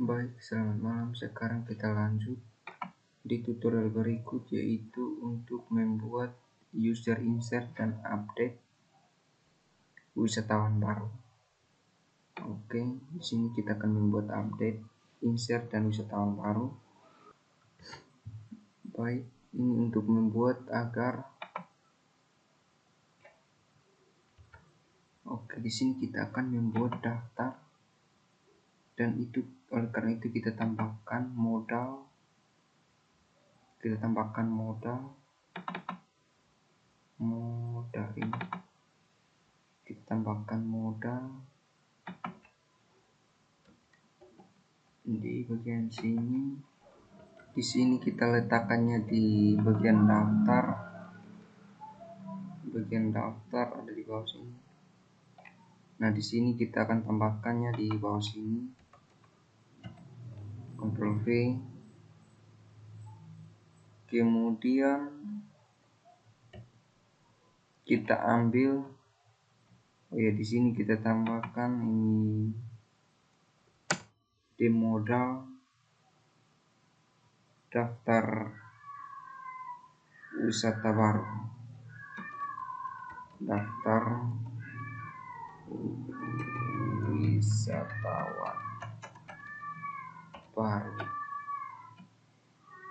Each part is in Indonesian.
Baik, selamat malam. Sekarang kita lanjut di tutorial berikut, yaitu untuk membuat user insert dan update wisatawan baru. Oke, di sini kita akan membuat update, insert, dan wisatawan baru. Baik, ini untuk membuat agar di sini kita akan membuat daftar, dan itu oleh karena itu kita tambahkan modal. Kita tambahkan modal ini. Kita tambahkan modal di bagian sini. Di sini kita letakkannya di bagian daftar. Bagian daftar ada di bawah sini. Nah, di sini kita akan tambahkannya di bawah sini. Ctrl V. Kemudian kita ambil, di sini kita tambahkan ini di modal daftar wisata baru. Daftar wisatawan baru.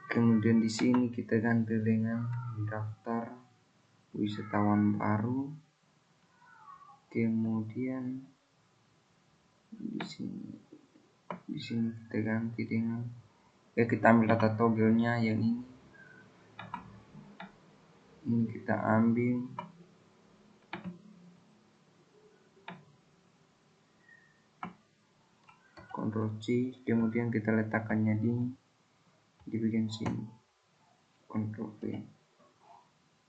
Kemudian di sini kita ganti dengan daftar wisatawan baru. Kemudian di sini kita ganti dengan kita ambil data toggle-nya yang ini. Ini kita ambil. Ctrl C, kemudian kita letakkannya di bagian sini. Ctrl V.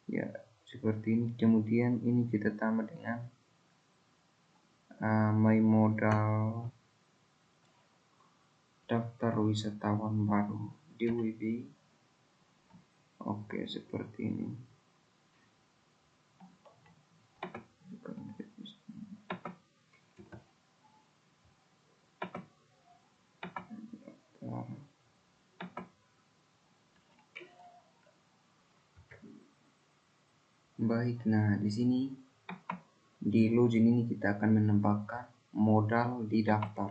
Ya, seperti ini. Kemudian ini kita tambah dengan my modal daftar wisatawan baru DWB. Oke, seperti ini. Baik, nah di sini di login ini kita akan menambahkan modal di daftar.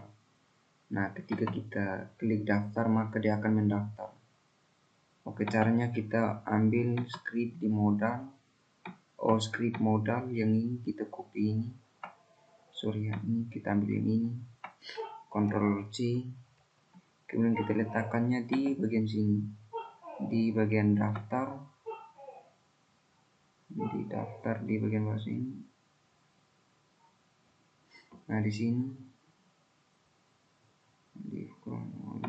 Nah, ketika kita klik daftar maka dia akan mendaftar. Oke, caranya kita ambil script di modal. Script modal yang ini kita copy ini. Ini kita ambil yang ini. Ctrl C. Kemudian kita letakkannya di bagian sini. Di bagian daftar. Di daftar di bagian bawah sini. Nah, di sini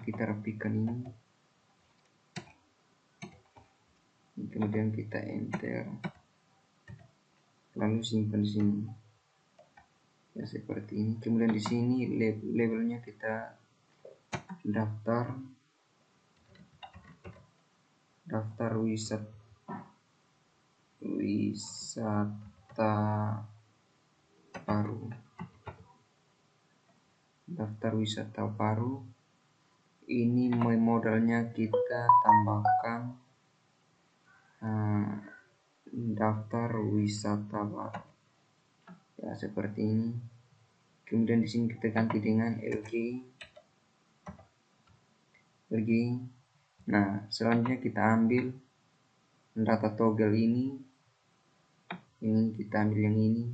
kita rapikan ini. Kemudian kita enter, lalu simpan di sini. Ya, seperti ini. Kemudian di sini labelnya kita daftar wisata baru. Daftar wisata baru. Ini modalnya kita tambahkan daftar wisata baru. Ya, seperti ini. Kemudian di sini kita ganti dengan LG. Nah, selanjutnya kita ambil data toggle ini. Ini kita ambil yang ini.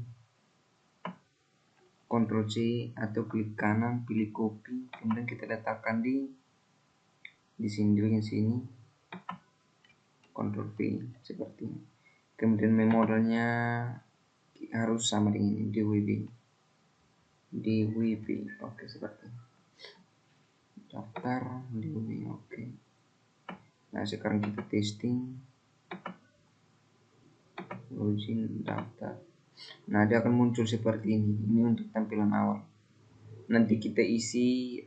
Ctrl C atau klik kanan, pilih copy, kemudian kita letakkan di sini, di bagian sini. Ctrl V, seperti ini. Kemudian modalnya harus sama dengan DWB. Oke, seperti ini. Daftar DWB. Oke. Nah, sekarang kita testing. Login daftar. Nah, dia akan muncul seperti ini. Ini untuk tampilan awal. Nanti kita isi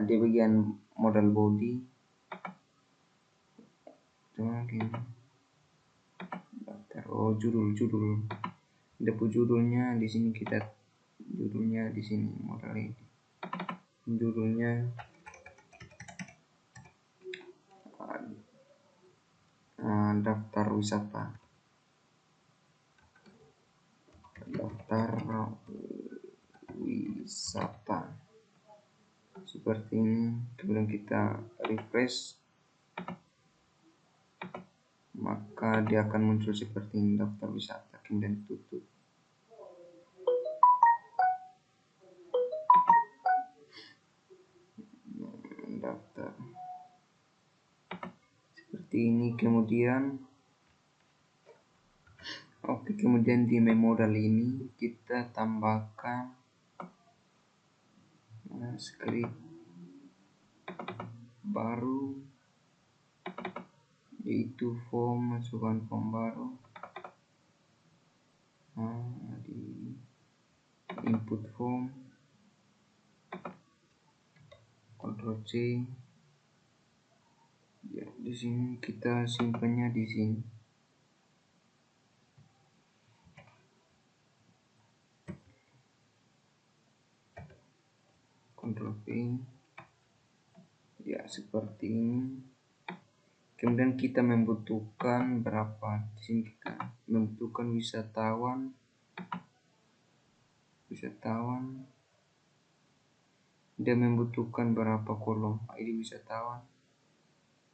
di bagian modal body. Daftar. Judul. Judulnya di sini kita. Judulnya di sini modal ini. Judulnya daftar wisata. Daftar wisata seperti ini. Kemudian kita refresh, maka dia akan muncul seperti ini, daftar wisata. Kemudian tutup. Daftar seperti ini. Kemudian di memodal ini kita tambahkan script baru, yaitu form, masukkan form baru di input form, Ctrl C. Ya, di sini kita simpannya di sini. Ctrl V. Ya, seperti ini. Kemudian kita membutuhkan berapa? Di sini kita membutuhkan wisatawan. Dia membutuhkan berapa kolom? ID wisatawan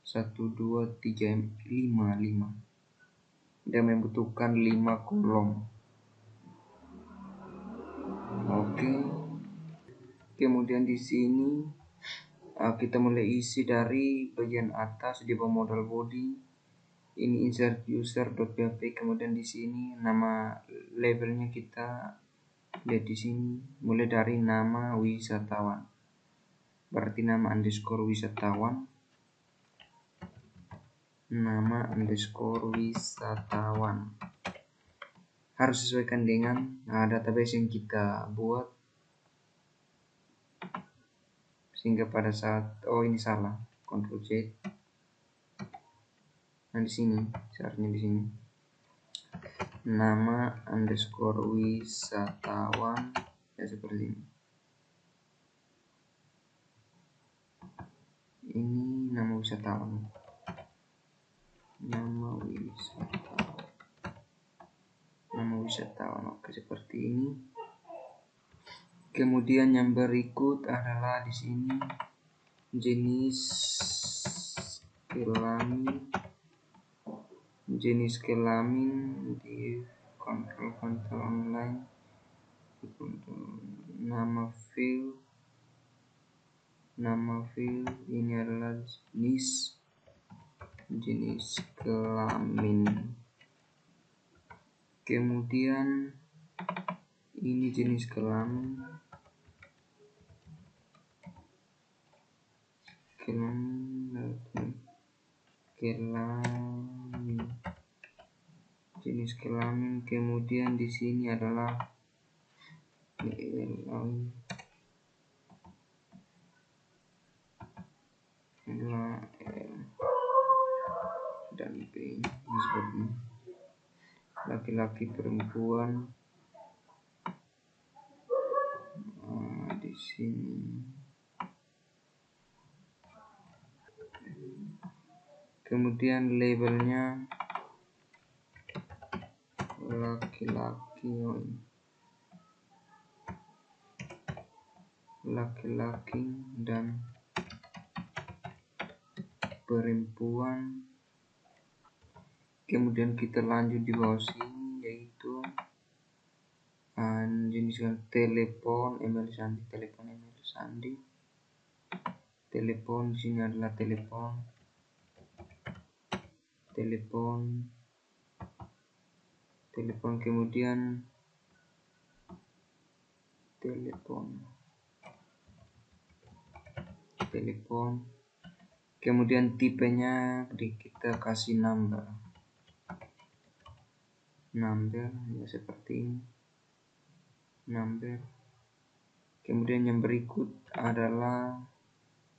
1, 2, 3, 5. Dia membutuhkan 5 kolom. Oke. Kemudian di sini kita mulai isi dari bagian atas di bawah modal body. Ini insert user.php. Kemudian di sini nama labelnya kita lihat di sini, mulai dari nama wisatawan. Berarti nama underscore wisatawan. Harus sesuaikan dengan database yang kita buat, sehingga pada saat ini salah, Ctrl Z. Nah, di sini seharusnya di sini nama underscore wisatawan, ya seperti ini. Ini nama wisatawan. Oke, seperti ini. Kemudian yang berikut adalah di sini jenis kelamin di kontrol online. Nama field ini adalah jenis kelamin. Kemudian ini jenis kelamin. Jenis kelamin. Kemudian di sini adalah dan P seperti laki-laki, perempuan. Di sini kemudian labelnya laki-laki dan perempuan. Kemudian kita lanjut di bawah sini, yaitu jenis telepon, email sandi. Telepon di sini adalah telepon. Kemudian telepon. Kemudian tipenya kita kasih number ya seperti ini, number. Kemudian yang berikut adalah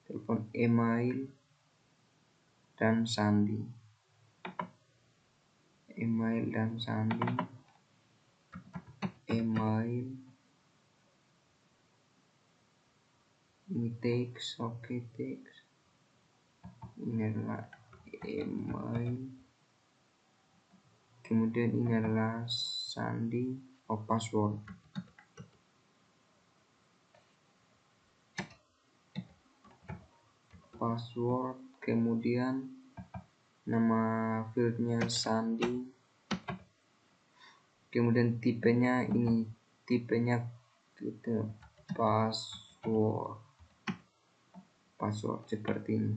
telepon, email dan sandi. Email ini teks. Teks ini adalah email. Kemudian ini adalah sandi password. Kemudian nama fieldnya sandi, kemudian tipenya ini, tipenya gitu, password seperti ini,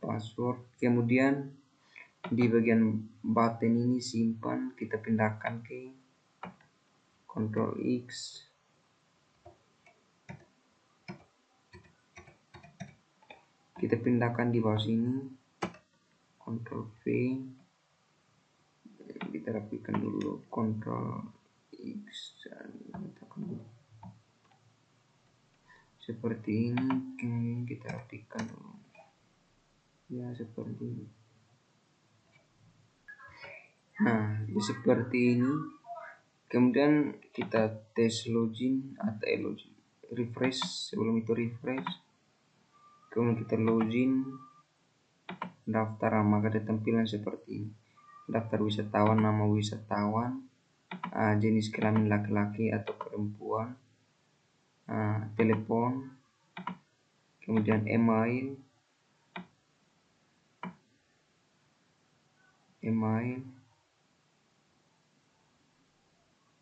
password. Kemudian di bagian button ini simpan, kita pindahkan ke Ctrl X, kita pindahkan di bawah sini, Ctrl V, kita rapikan dulu, Ctrl X, letakkan dulu seperti ini. Kemudian kita rapikan dulu ya seperti ini. Nah seperti ini. Kemudian kita tes login atau login, refresh. Sebelum itu refresh, kemudian kita login, daftar, maka ada tampilan seperti ini. Daftar wisatawan, nama wisatawan, jenis kelamin laki-laki atau perempuan, telepon, kemudian email,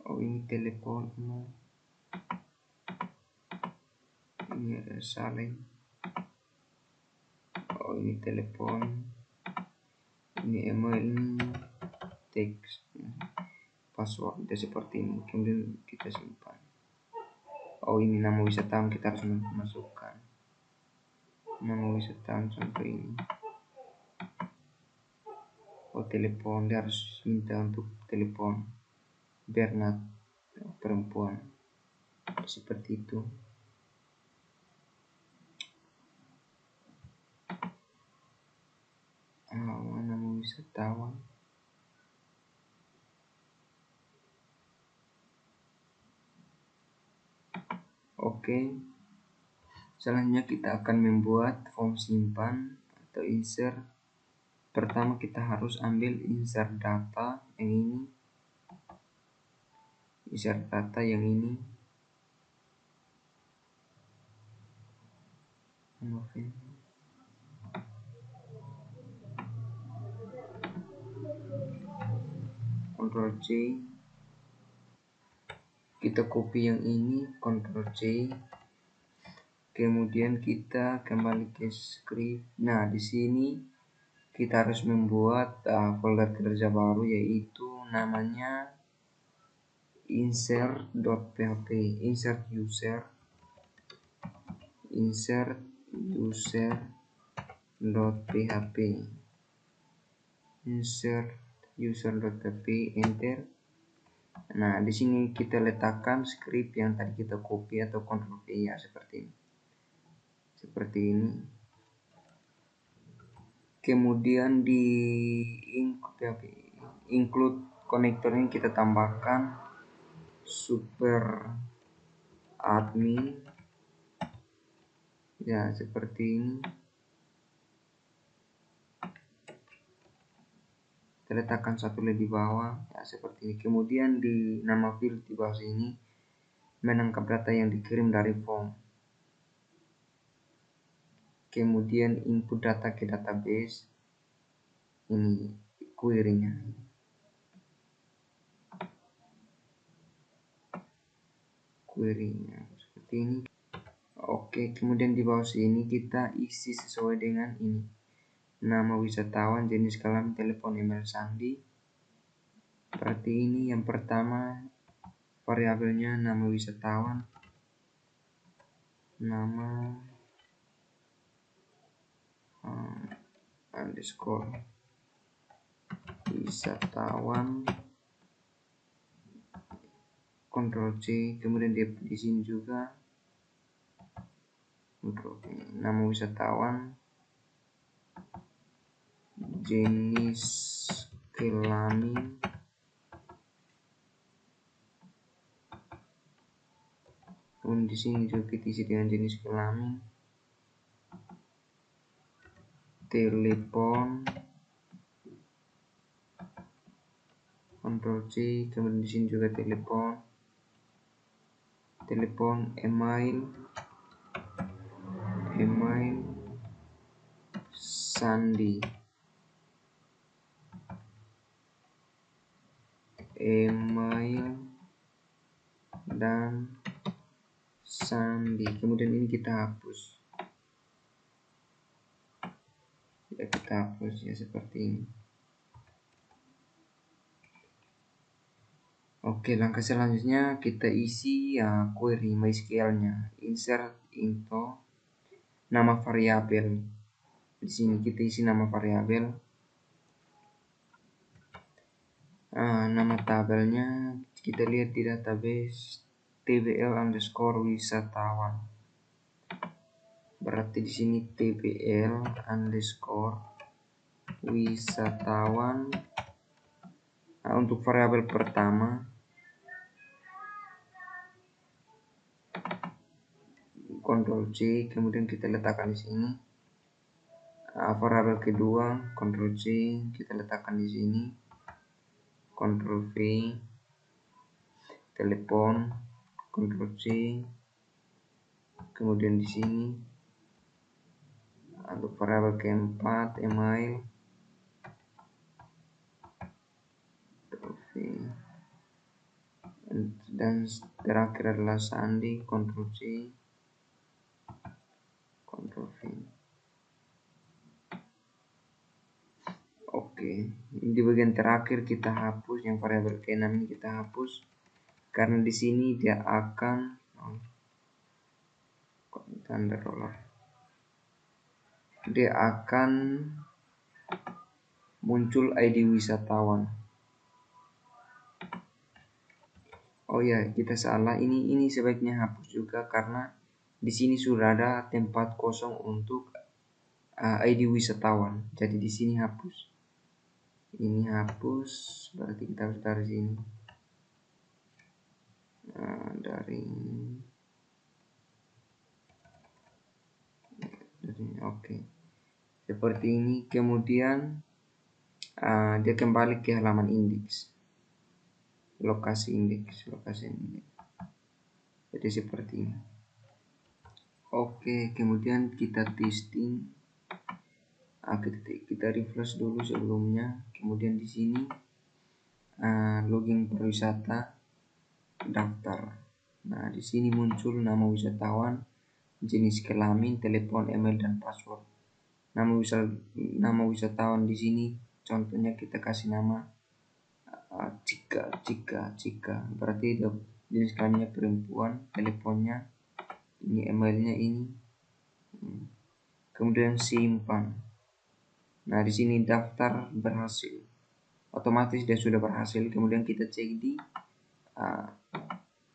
oh ini telepon, ini ada salin, oh ini telepon, ini email, ini teks, password, seperti ini. Kemudian kita simpan. Oh ini nama wisatawan, kita harus masukkan nama wisatawan contoh ini. Oh telepon, dia harus minta untuk telepon Bernard, perempuan, seperti itu. Nama wisatawan, oke. Selanjutnya kita akan membuat form simpan atau insert. Pertama kita harus ambil insert data yang ini, insert data yang ini, Ctrl C, kita copy yang ini, Ctrl C, kemudian kita kembali ke script. Nah di sini kita harus membuat folder kerja baru, yaitu namanya insert.php, insert user.php, insert user.php, enter. Nah di sini kita letakkan script yang tadi kita copy atau Ctrl V ya, seperti ini. Kemudian di include konektor ini kita tambahkan super admin ya, seperti ini. Kita letakkan satu lagi di bawah ya, seperti ini. Kemudian di nama field di bawah sini menangkap data yang dikirim dari form. Kemudian input data ke database, ini query-nya. Seperti ini. Oke, kemudian di bawah sini kita isi sesuai dengan ini. Nama wisatawan, jenis kelamin, telepon, email, sandi. Seperti ini. Yang pertama variabelnya nama wisatawan, nama underscore wisatawan, Ctrl C, kemudian di sini juga nama wisatawan, jenis kelamin, kemudian di sini juga kita isi dengan jenis kelamin, telepon, Ctrl C, kemudian di sini juga telepon, email, sandi, email dan sandi. Kemudian ini kita hapus. Ya, kita hapus ya seperti ini. Oke, langkah selanjutnya kita isi ya query MySQL-nya. Insert into nama variabel. Di sini kita isi nama variabel. Nama tabelnya kita lihat di database tbl_wisatawan. Berarti di sini tbl_wisatawan. Untuk variabel pertama Ctrl C, kemudian kita letakkan di sini. Variabel kedua Ctrl C, kita letakkan di sini. Ctrl V, telepon, Ctrl C, kemudian di sini untuk variabel keempat email, Ctrl V, dan terakhir adalah sandi, Ctrl C, Ctrl V. Oke, di bagian terakhir kita hapus yang variabel ke6 ini, kita hapus karena di sini dia akan tanda roller. Dia akan muncul ID wisatawan. Oh ya, kita salah. Ini sebaiknya hapus juga karena di sini sudah ada tempat kosong untuk ID wisatawan. Jadi di sini hapus. Ini hapus, berarti kita harus dari sini. Oke. Seperti ini. Kemudian dia kembali ke halaman indeks. Lokasi indeks. Jadi seperti ini. Oke, kemudian kita testing. Kita refresh dulu sebelumnya. Kemudian di sini login pariwisata daftar. Nah, di sini muncul nama wisatawan, jenis kelamin, telepon, email, dan password. Nama wisatawan di sini contohnya kita kasih nama Cika. Berarti jenis kelaminnya perempuan, teleponnya ini, emailnya ini. Kemudian simpan. Nah, di sini daftar berhasil. Otomatis dia sudah berhasil. Kemudian kita cek di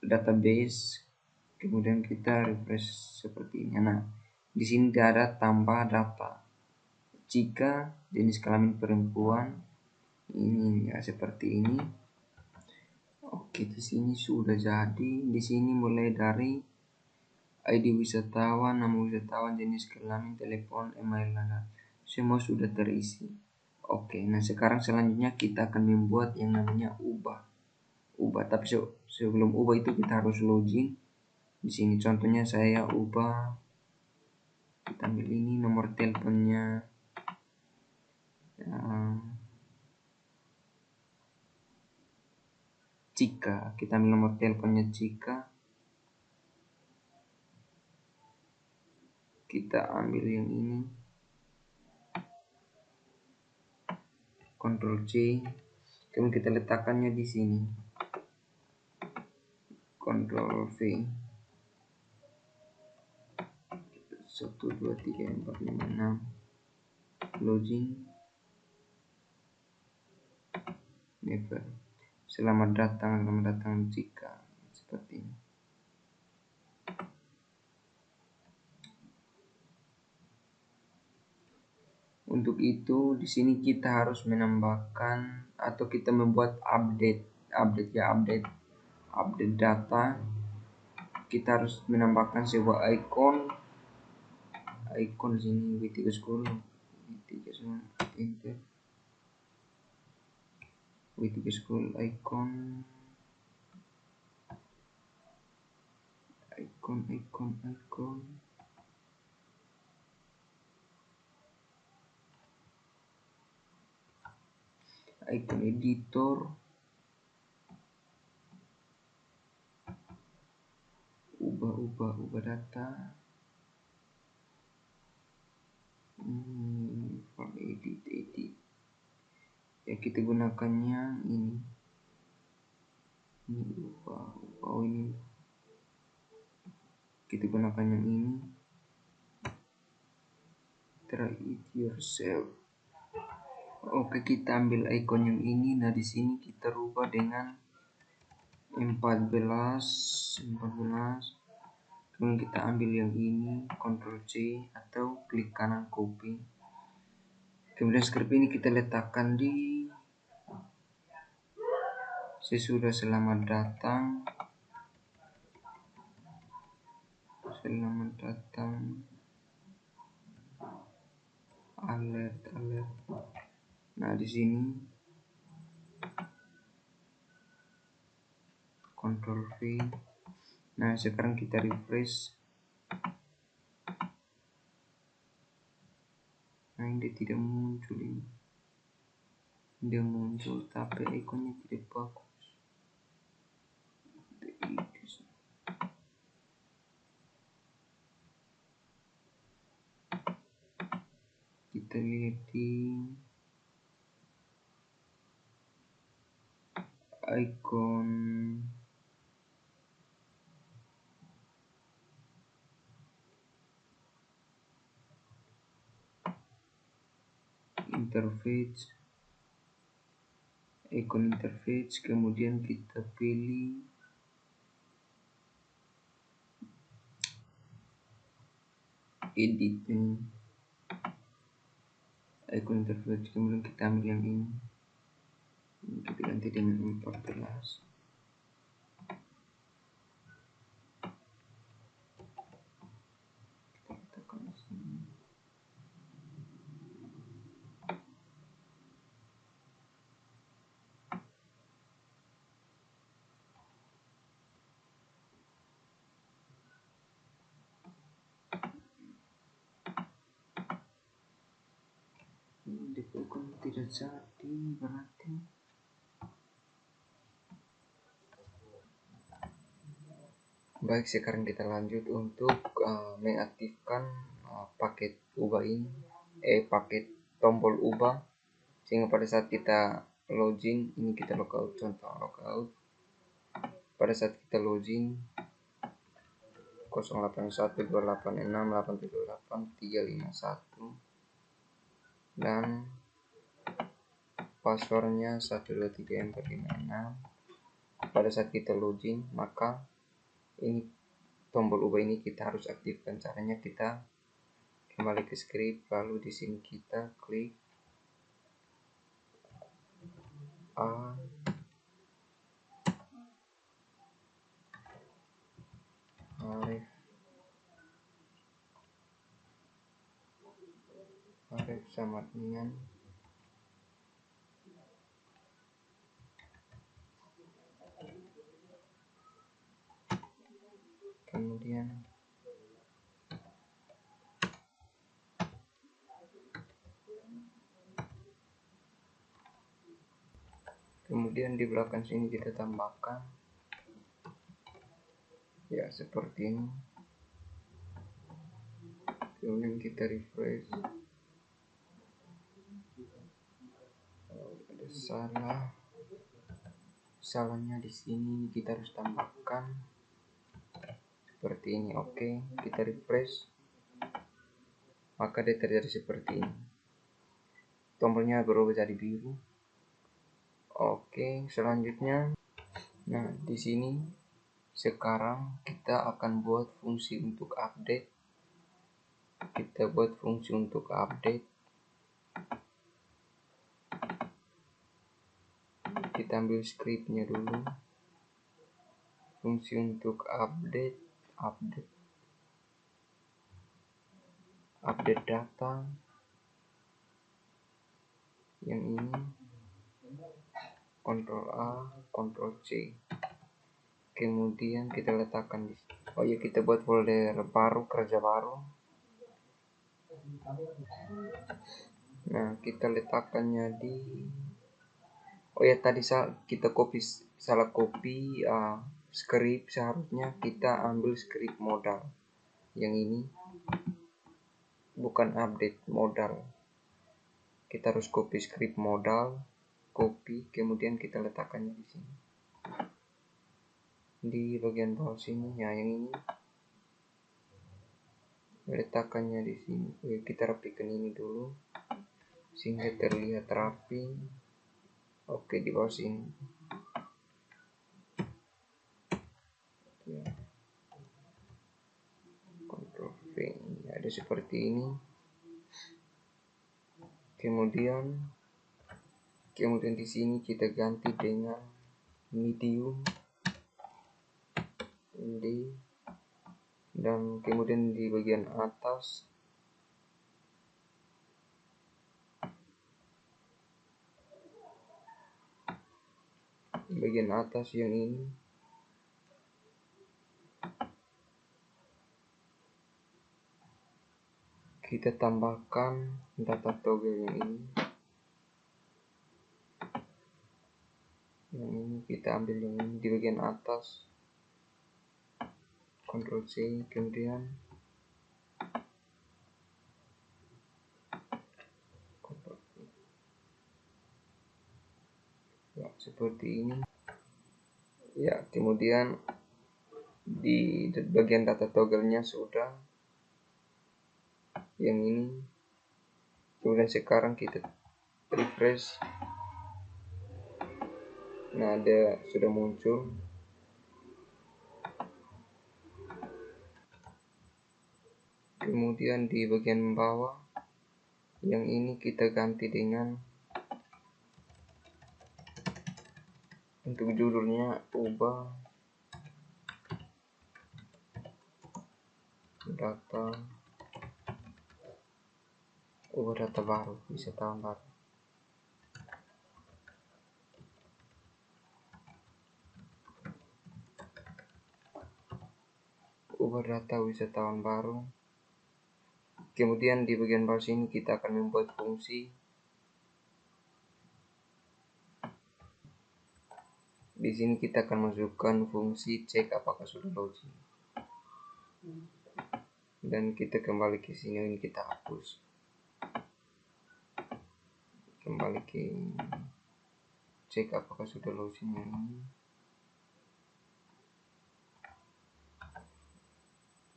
database. Kemudian kita refresh seperti ini. Nah, di sini ada tambah data. Jika jenis kelamin perempuan ini ya seperti ini. Oke, di sini sudah jadi. Di sini mulai dari ID wisatawan, nama wisatawan, jenis kelamin, telepon, email, semua sudah terisi. Oke, nah sekarang selanjutnya kita akan membuat yang namanya ubah. Tapi sebelum ubah itu kita harus login. Di sini contohnya saya ubah. Kita ambil ini nomor teleponnya. Cika, kita ambil nomor teleponnya Cika. Kita ambil yang ini. Ctrl C, kemudian kita letakkannya di sini. Ctrl V. 1 2 3 4 5 6. Login. Never. Selamat datang Cika. Seperti ini. Untuk itu di sini kita harus menambahkan atau kita membuat update data. Kita harus menambahkan sebuah icon sini W310 enter. with scroll icon editor, ubah data, edit ya, kita gunakannya ini ubah ini kita gunakan yang ini, try it yourself. Oke, kita ambil icon yang ini. Nah, di sini kita rubah dengan 14. Kemudian kita ambil yang ini, Ctrl C atau klik kanan copy. Kemudian script ini kita letakkan di sesudah selamat datang, alert. Nah, di sini Ctrl V. Nah, sekarang kita refresh. Nah, ini tidak muncul ini. Dia muncul tapi ikonnya tidak bagus. Kita lihat di icon interface, kemudian kita pilih edit ini, icon interface, kemudian kita ambil yang ini, kita ganti dengan 14. Kita letakkan di sini. Ini bukan tidak jadi berarti. Baik, sekarang kita lanjut untuk mengaktifkan paket ubah ini, paket tombol ubah, sehingga pada saat kita login ini kita logout. Contoh logout, pada saat kita login 081286878351 dan passwordnya 123456. Pada saat kita login, maka ini tombol ubah ini kita harus aktifkan. Caranya kita kembali ke script, lalu di sini kita klik Arif sama dengan kemudian di belakang sini kita tambahkan ya seperti ini. Kemudian kita refresh. Ada salahnya di sini, kita harus tambahkan seperti ini. Oke, kita refresh, maka dia terjadi seperti ini, tombolnya berubah jadi biru. Oke, selanjutnya, nah di sini sekarang kita akan buat fungsi untuk update. Kita buat fungsi untuk update. Kita ambil scriptnya dulu. Fungsi untuk update data yang ini Ctrl A, Ctrl C. Kemudian kita letakkan di sini. Oh ya, kita buat folder baru, kerja baru. Nah, kita letakkannya di, oh ya, tadi kita salah copy script. Seharusnya kita ambil script modal. Yang ini bukan update modal. Kita harus copy script modal, copy, kemudian kita letakkannya di sini. Di bagian bawah sini, ya, yang ini letakkannya di sini. Oke, kita rapikan ini dulu sehingga terlihat rapi. Oke, di bawah sini. Ya. Ctrl V, ada seperti ini. Kemudian di sini kita ganti dengan medium dan kemudian di bagian atas yang ini kita tambahkan data toggle yang ini. Yang ini kita ambil yang ini di bagian atas. Ctrl C, kemudian Ctrl V. Ya, seperti ini. Ya, kemudian di bagian data toggle-nya sudah yang ini. Kemudian sekarang kita refresh. Nah, ada sudah muncul. Kemudian di bagian bawah yang ini kita ganti dengan, untuk judulnya ubah data baru, wisatawan baru. Ubah data wisatawan baru. Kemudian di bagian bawah sini kita akan membuat fungsi. Di sini kita akan masukkan fungsi cek apakah sudah login. Dan kita kembali ke sini, ini kita hapus. Kembali ke cek apakah sudah login yang ini.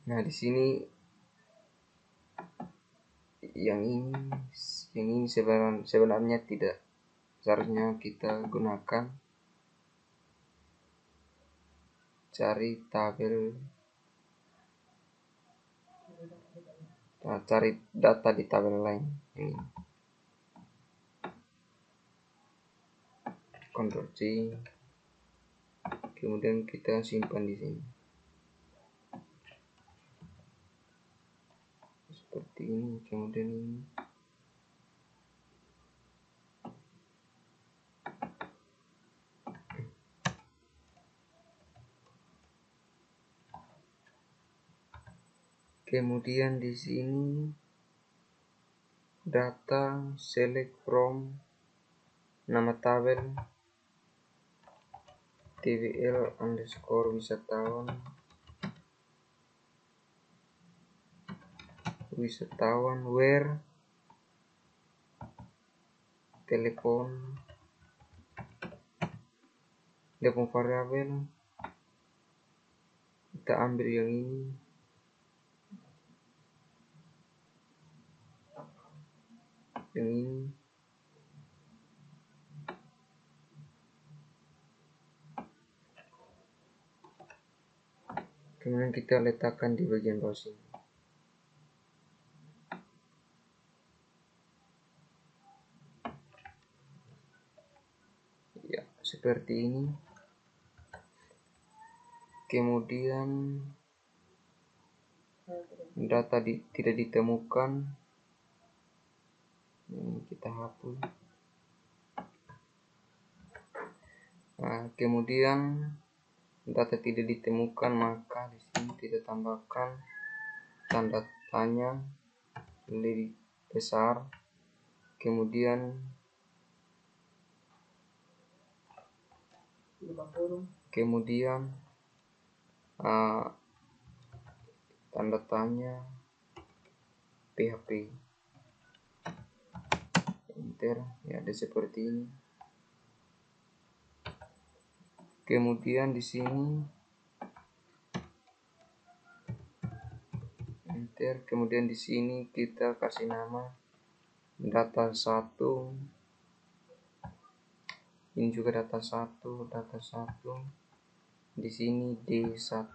Nah, di sini yang ini sebenarnya tidak seharusnya kita gunakan. Cari tabel, cari data di tabel lain. Ini Ctrl C, kemudian kita simpan di sini seperti ini. Kemudian ini kemudian di sini data select from nama tabel tvl underscore wisatawan where telepon, telepon variabel kita ambil yang ini. Kemudian kita letakkan di bagian bawah sini. Ya, seperti ini. Kemudian data tidak ditemukan. Ini kita hapus. Nah, kemudian data tidak ditemukan, maka di sini kita tambahkan tanda tanya lebih besar, kemudian tanda tanya PHP, enter, ya ada seperti ini. Kemudian di sini enter, kemudian di sini kita kasih nama data 1, ini juga data 1, di sini D1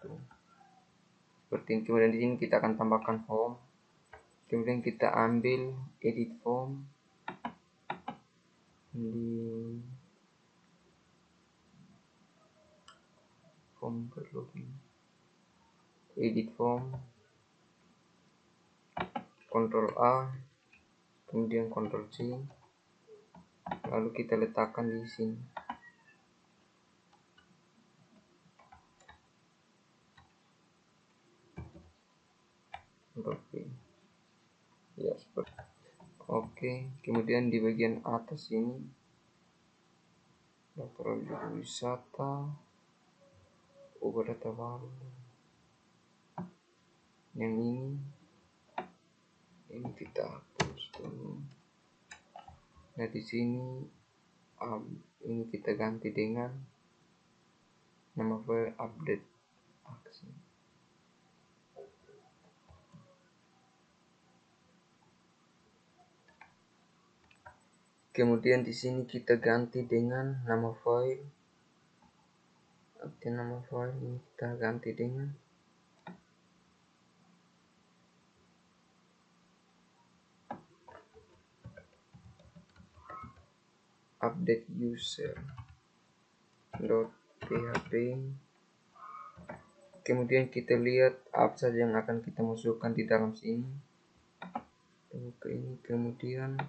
seperti ini. Kemudian di sini kita akan tambahkan form, kemudian kita ambil edit form di form berlogin, edit form, Ctrl A, kemudian Ctrl C, lalu kita letakkan di sini. Oke, ya seperti. Oke, kemudian di bagian atas ini daftar wisata, ubah data baru. Yang ini kita hapus dulu. Nah di sini ini kita ganti dengan nama file update aksi. Kemudian di sini kita ganti dengan nama file. Nama file ini kita ganti dengan update user.php. Kemudian kita lihat apa saja yang akan kita masukkan di dalam sini. Oke, ini kemudian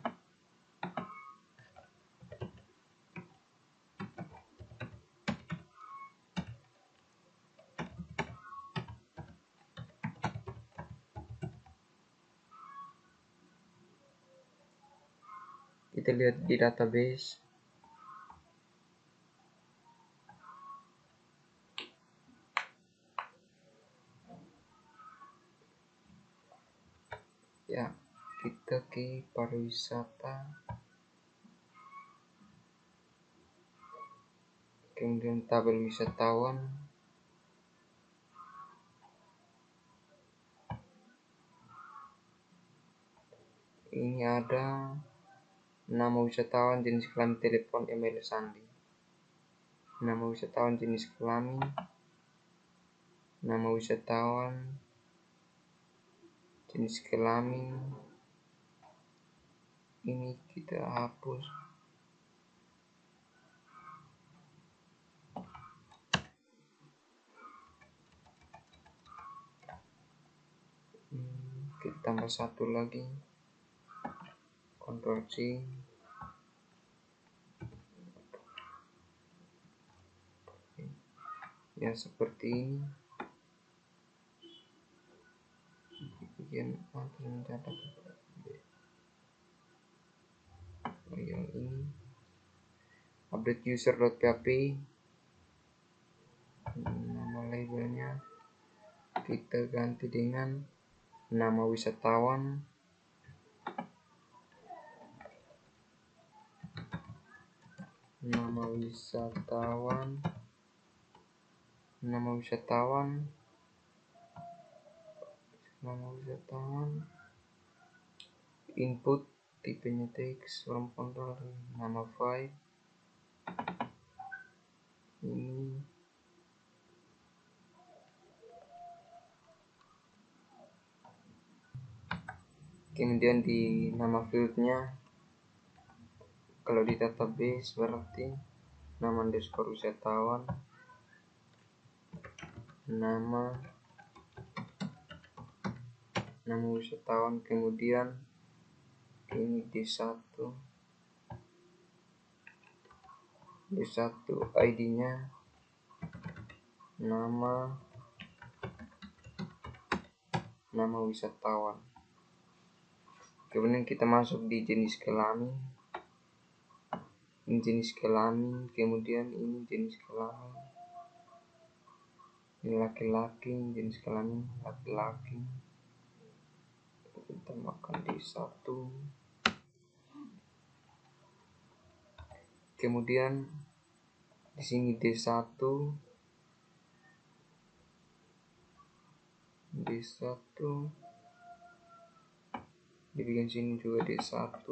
kita lihat di database. Ya, kita ke pariwisata, kemudian tabel wisatawan, ini ada nama wisatawan, jenis kelamin, telepon, email, sandi. Nama wisatawan, jenis kelamin, nama wisatawan, jenis kelamin, ini kita hapus. Kita tambah satu lagi, Ctrl C, ya seperti ini. Bagian mencatat yang ini update user.php, nama labelnya kita ganti dengan nama wisatawan, nama wisatawan, input tipenya teks, form control, nama file ini, kemudian di nama fieldnya kalau di database berarti nama underscore wisatawan, nama wisatawan, kemudian ini D1, D1 ID-nya nama wisatawan. Kemudian kita masuk di jenis kelamin. Ini jenis kelamin, kemudian ini jenis kelamin. Ini laki-laki, jenis kelamin laki-laki. Kita makan D1. Kemudian di sini D1 di bagian sini juga D1.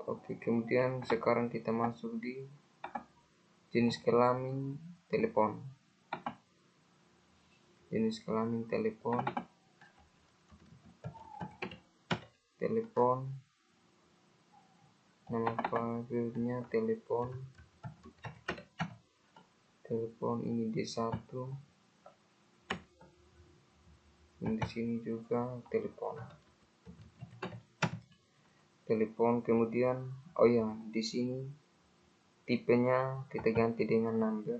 Oke, kemudian sekarang kita masuk di jenis kelamin telepon. Jenis kelamin telepon. Nama filenya telepon. Ini D1. Dan di sini juga telepon. Kemudian di sini tipenya kita ganti dengan number.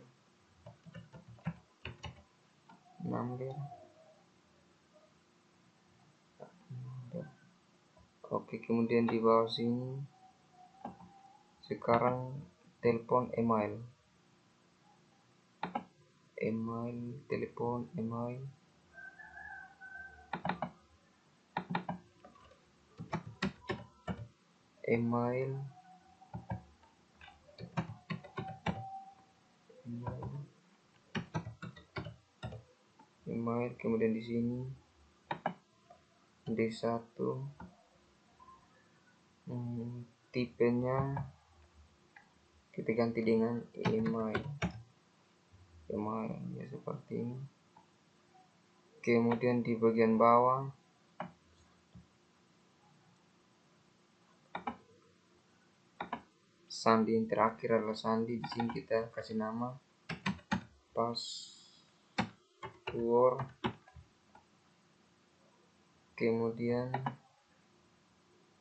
Oke, kemudian di bawah sini sekarang telepon email. Telepon email. Kemudian di sini D1, tipenya kita ganti dengan email ya, seperti ini. Kemudian di bagian bawah sandi yang terakhir adalah sandi. Di sini kita kasih nama password. Kemudian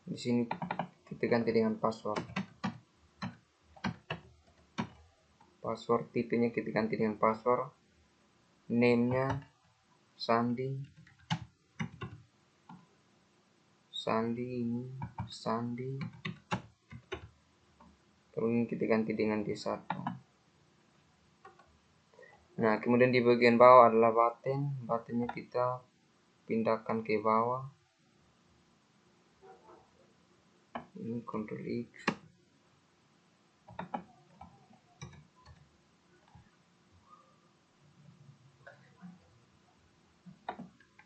di sini kita ganti dengan password. Tipenya kita ganti dengan password. Name-nya Sandi. Kemudian kita ganti dengan D1. Nah, kemudian di bagian bawah adalah buttonnya kita pindahkan ke bawah. Ini Ctrl X.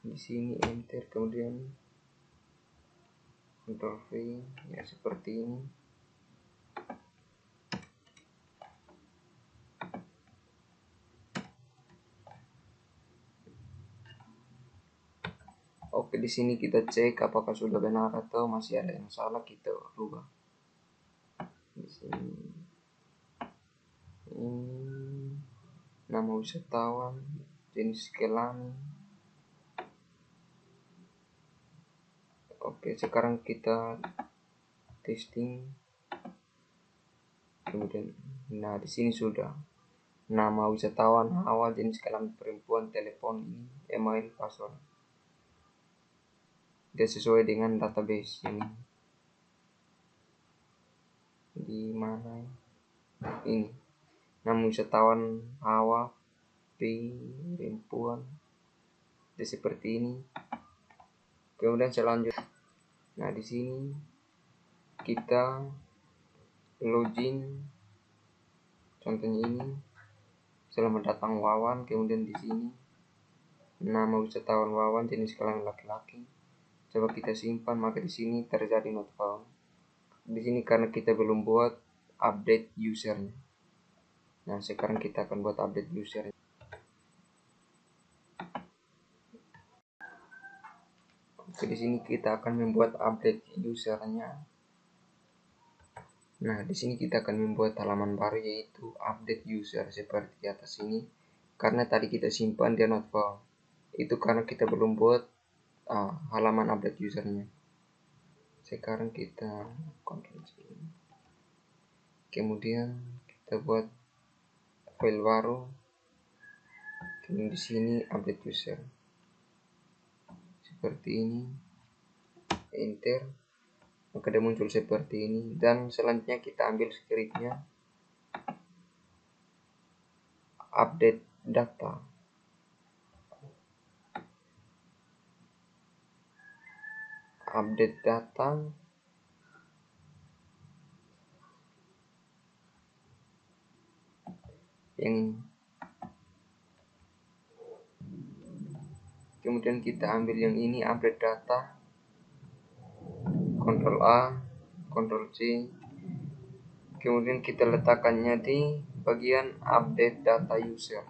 Di sini enter, kemudian Ctrl V, ya seperti ini. Oke, di sini kita cek apakah sudah benar atau masih ada yang salah, kita rubah. Di sini ini nama wisatawan, jenis kelamin. Oke, sekarang kita testing. Kemudian, nah di sini sudah nama wisatawan awal, jenis kelamin perempuan, telepon ini, email, password. Dia sesuai dengan database ini. Di mana ini? Nama wisatawan awal, perempuan. Dia seperti ini. Kemudian selanjutnya, nah di sini kita login. Contohnya ini, selamat datang Wawan. Kemudian di sini nama wisatawan Wawan, jenis kelamin laki-laki. Coba kita simpan, maka di sini terjadi not found. Di sini karena kita belum buat update usernya. Nah, sekarang kita akan buat update user. Oke, di sini kita akan membuat update usernya. Nah, di sini kita akan membuat halaman baru, yaitu update user seperti di atas ini. Karena tadi kita simpan dia not found. Itu karena kita belum buat halaman update usernya. Sekarang kita Ctrl C. kemudian kita buat file baru, kemudian di sini update user seperti ini, enter, maka dia muncul seperti ini. Dan selanjutnya kita ambil scriptnya, update data. Update data yang ini. Kemudian kita ambil yang ini, update data, Ctrl A, Ctrl C, kemudian kita letakkannya di bagian update data user,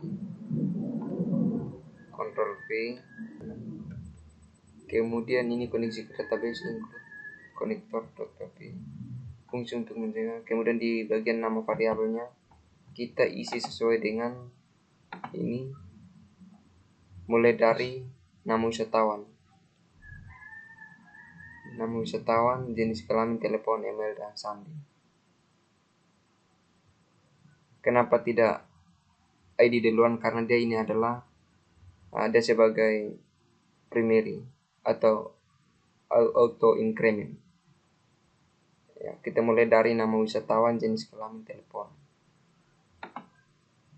Ctrl V, kemudian ini koneksi ke database, include connector.php, fungsi untuk menjaga. Kemudian di bagian nama variabelnya kita isi sesuai dengan ini, mulai dari nama wisatawan, jenis kelamin, telepon, email, dan sandi. Kenapa tidak ID duluan? Karena dia ini adalah ada sebagai primary atau auto increment. Ya, kita mulai dari nama wisatawan, jenis kelamin, telepon.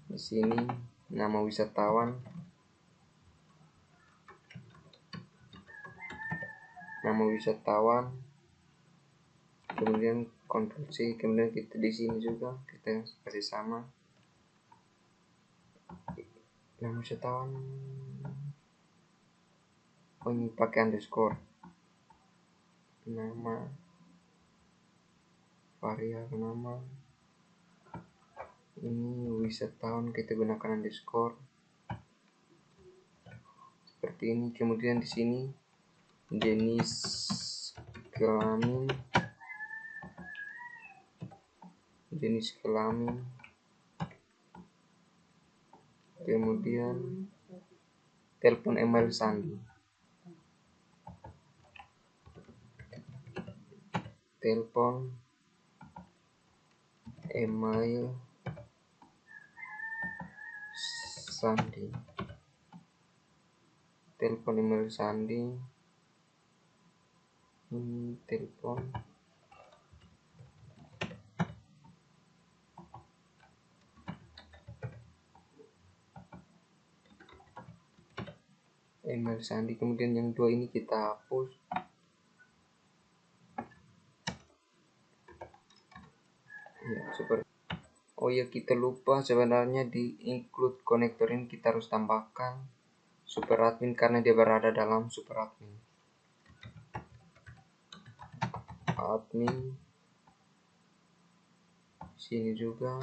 Di sini nama wisatawan, kemudian Ctrl C, kemudian kita di sini juga kita kasih sama nama wisatawan. Oh, ini pakai underscore, nama variabel nama ini wisatawan, kita gunakan underscore seperti ini. Kemudian di sini jenis kelamin, kemudian telepon, email, sandi, telepon, email, sandi, telepon, email, sandi, ini telepon, email, sandi. Kemudian yang dua ini kita hapus. Ya, seperti. Oh ya, kita lupa sebenarnya di include connector ini kita harus tambahkan super admin karena dia berada dalam super admin. Sini juga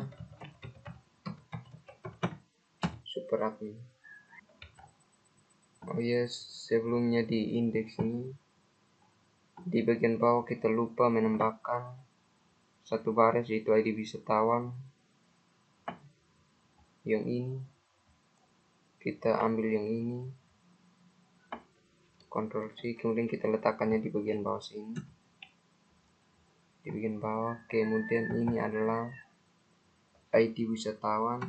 super admin. Oh ya, sebelumnya di indeks ini di bagian bawah kita lupa menambahkan satu baris, yaitu ID wisatawan. Yang ini kita ambil, yang ini Ctrl C, kemudian kita letakkannya di bagian bawah sini, di bagian bawah. Kemudian ini adalah ID wisatawan,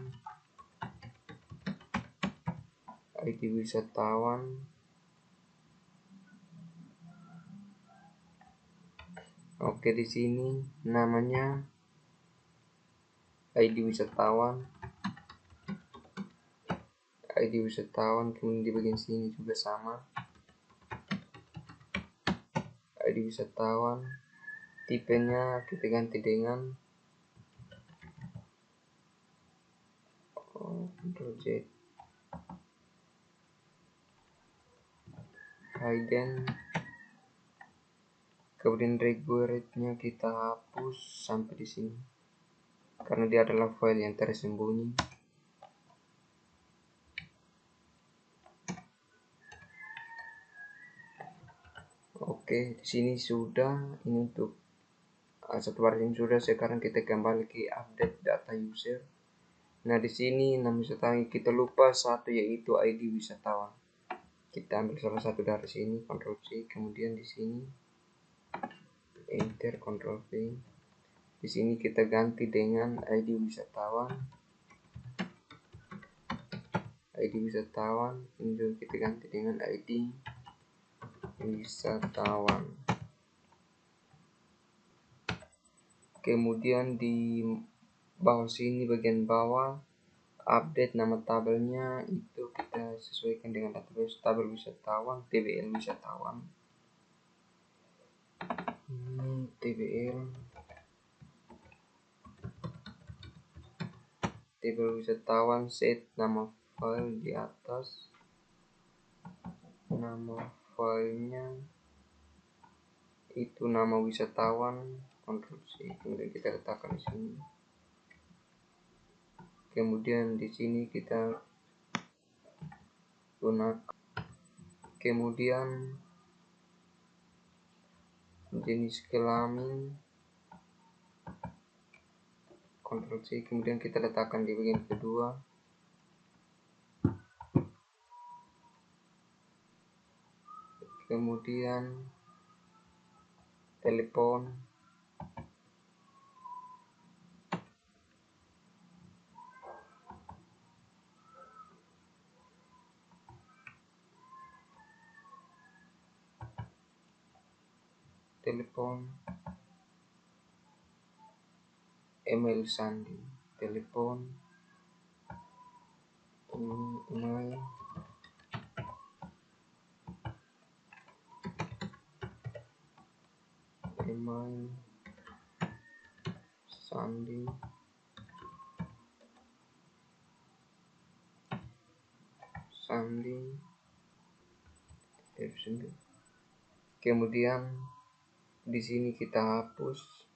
Oke, di sini namanya ID wisatawan, kemudian di bagian sini juga sama, ID wisatawan, tipenya kita ganti dengan project hidden, kemudian rate-nya kita hapus sampai di sini karena dia adalah file yang tersembunyi. Oke, di sini sudah. Ini untuk satu baris ini sudah. Sekarang kita kembali ke update data user. Nah, di sini nama wisatawan kita lupa satu, yaitu ID wisatawan. Kita ambil salah satu dari sini, Ctrl C, kemudian di sini enter, Ctrl V. Di sini kita ganti dengan ID wisatawan. ID wisatawan ini juga kita ganti dengan ID wisatawan. Kemudian di bawah sini, bagian bawah, update nama tabelnya itu kita sesuaikan dengan database tabel wisatawan, TBL wisatawan. Ini TBL wisatawan, set nama file di atas. Nama filenya itu nama wisatawan, Ctrl C, kemudian kita letakkan di sini. Kemudian di sini kita gunakan, kemudian jenis kelamin, Ctrl C, kemudian kita letakkan di bagian kedua. Kemudian telepon, email sandi, telepon, email, sandi, F9. Kemudian di sini kita hapus.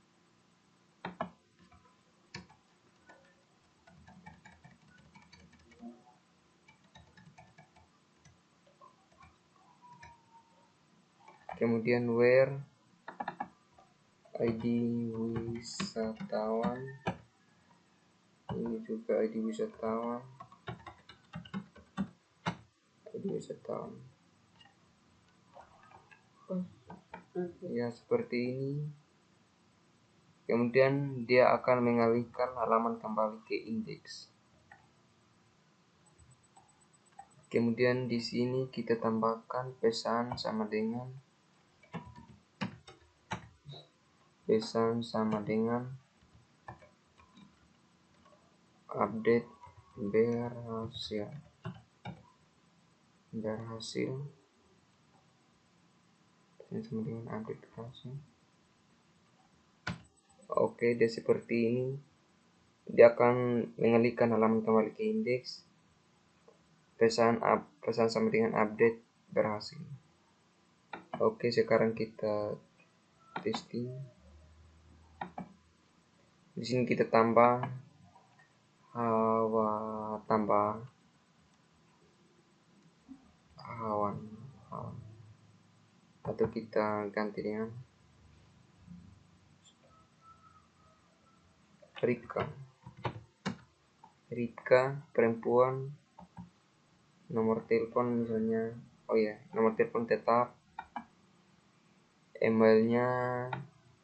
Kemudian where ID wisatawan, ini juga ID wisatawan, ya seperti ini. Kemudian dia akan mengalihkan halaman kembali ke indeks. Kemudian di sini kita tambahkan pesan sama dengan update berhasil. Ini sama dengan update berhasil. Oke, dia seperti ini. Dia akan mengalihkan halaman kembali ke indeks. Pesan sama dengan update berhasil. Oke, sekarang kita testing. Di sini kita tambah hawan, atau kita ganti dengan Rika perempuan, nomor telepon misalnya, nomor telepon tetap, emailnya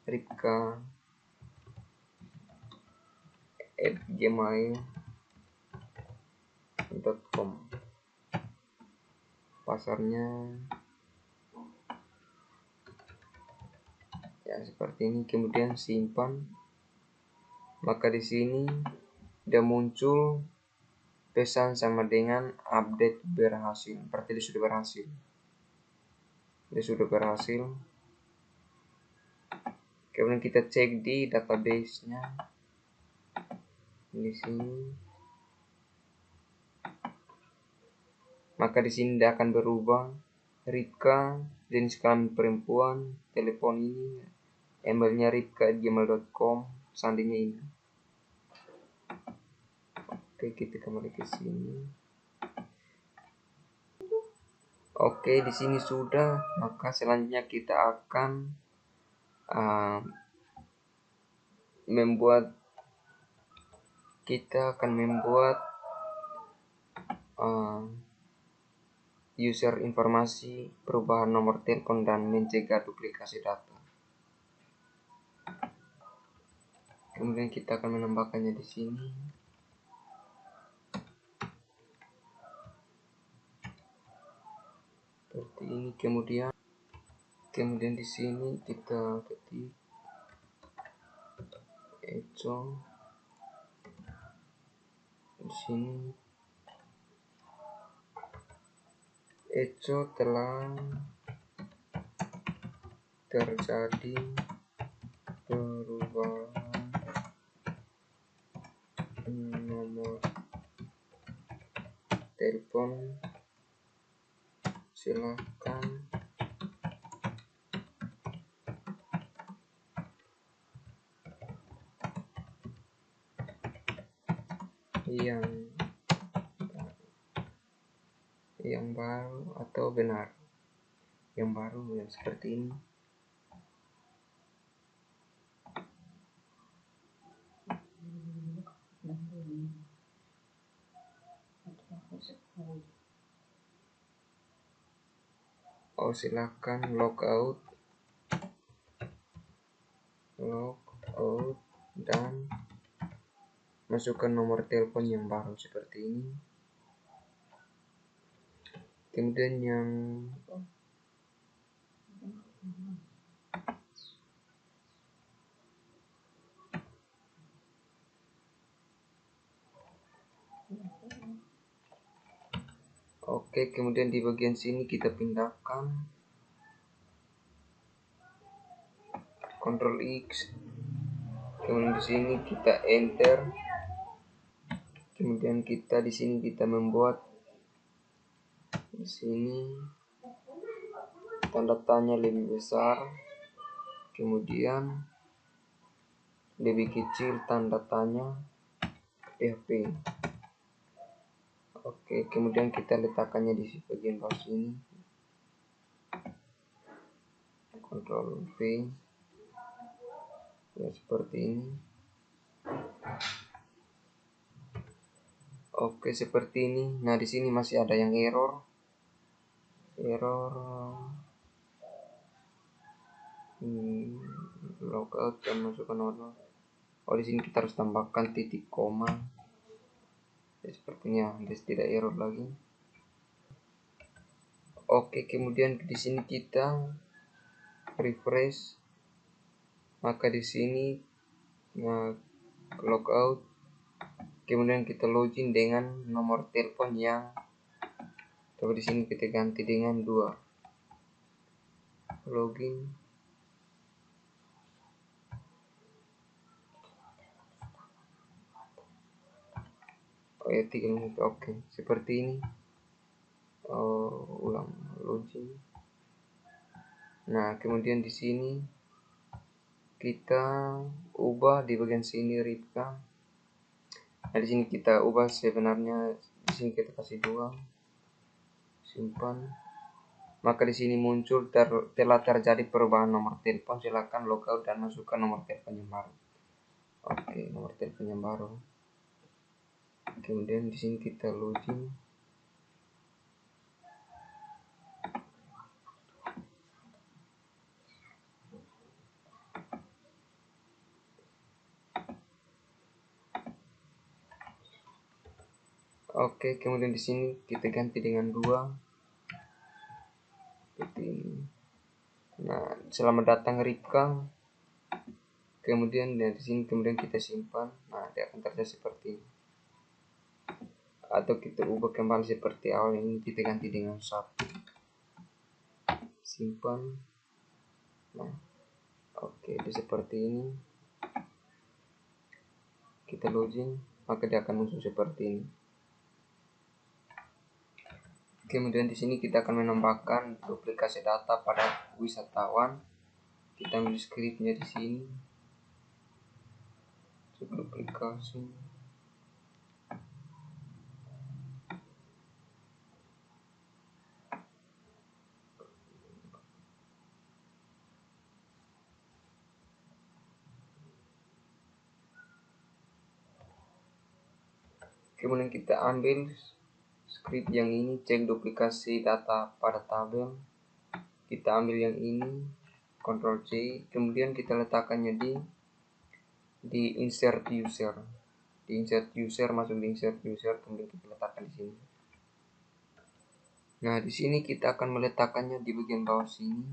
ripka@gmail.com, pasarnya ya seperti ini. Kemudian simpan. Maka di sini dia muncul pesan sama dengan update berhasil. Berarti dia sudah berhasil. Kemudian kita cek di database-nya di sini. Maka di sini dia akan berubah. Ripka, jenis kelamin perempuan, telepon ini, emailnya ripka@gmail.com, sandinya ini. Oke, kita kembali ke sini. Oke, di sini sudah. Maka selanjutnya kita akan membuat user informasi perubahan nomor telepon dan mencegah duplikasi data. Kemudian kita akan menambahkannya di sini. Seperti ini. Kemudian di sini kita ketik echo. Di sini echo telah terjadi perubahan nomor telepon, silakan yang baru atau benar. Yang baru yang seperti ini. Silakan logout dan masukkan nomor telepon yang baru seperti ini. Kemudian yang kemudian di bagian sini kita pindahkan Ctrl X. Kemudian di sini kita enter. Kemudian kita di sini kita membuat di sini tanda tanya lebih besar. Kemudian lebih kecil tanda tanya PHP. Kemudian kita letakkannya di bagian bawah sini. Ctrl V. Ya seperti ini. Seperti ini. Nah, di sini masih ada yang error logout dan masukkan nomor. Di sini kita harus tambahkan titik koma. Sepertinya tidak error lagi. Kemudian di sini kita refresh. Maka di sini logout. Kemudian kita login dengan nomor telepon yang coba di sini kita ganti dengan 2. Login. Ya 3 menit. Seperti ini. Ulang login. Nah, kemudian di sini kita ubah di bagian sini Ripka. Nah, di sini kita ubah sebenarnya di sini kita kasih 2. Simpan. Maka di sini muncul telah terjadi perubahan nomor telepon. Silakan logout dan masukkan nomor telepon yang baru. Nomor telepon yang baru. Kemudian di sini kita login. Kemudian di sini kita ganti dengan 2. Seperti ini. Nah, selamat datang Ripka. Kemudian dari sini kemudian kita simpan. Nah, dia akan terjadi seperti ini. Atau kita ubah kembali seperti awal, ini kita ganti dengan 1. Simpan. Nah, jadi seperti ini. Kita login, maka dia akan muncul seperti ini. Kemudian di sini kita akan menambahkan duplikasi data pada wisatawan. Kita ambil scriptnya di sini. Duplikasi. Kemudian kita ambil script yang ini, cek duplikasi data pada tabel. Kita ambil yang ini, Ctrl C, kemudian kita letakkannya di di insert user, masuk di insert user, kemudian kita letakkan di sini. Nah, di sini kita akan meletakkannya di bagian bawah sini.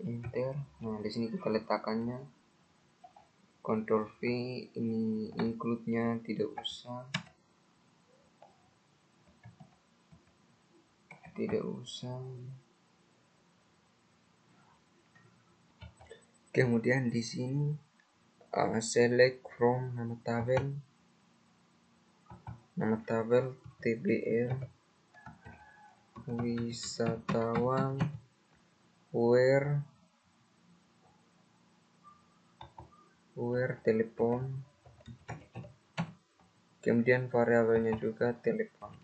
Enter. Nah, di sini kita letakkannya. Ctrl V, ini include-nya tidak usah. Kemudian di sini select from nama tabel TBR wisatawan where telepon, kemudian variabelnya juga telepon.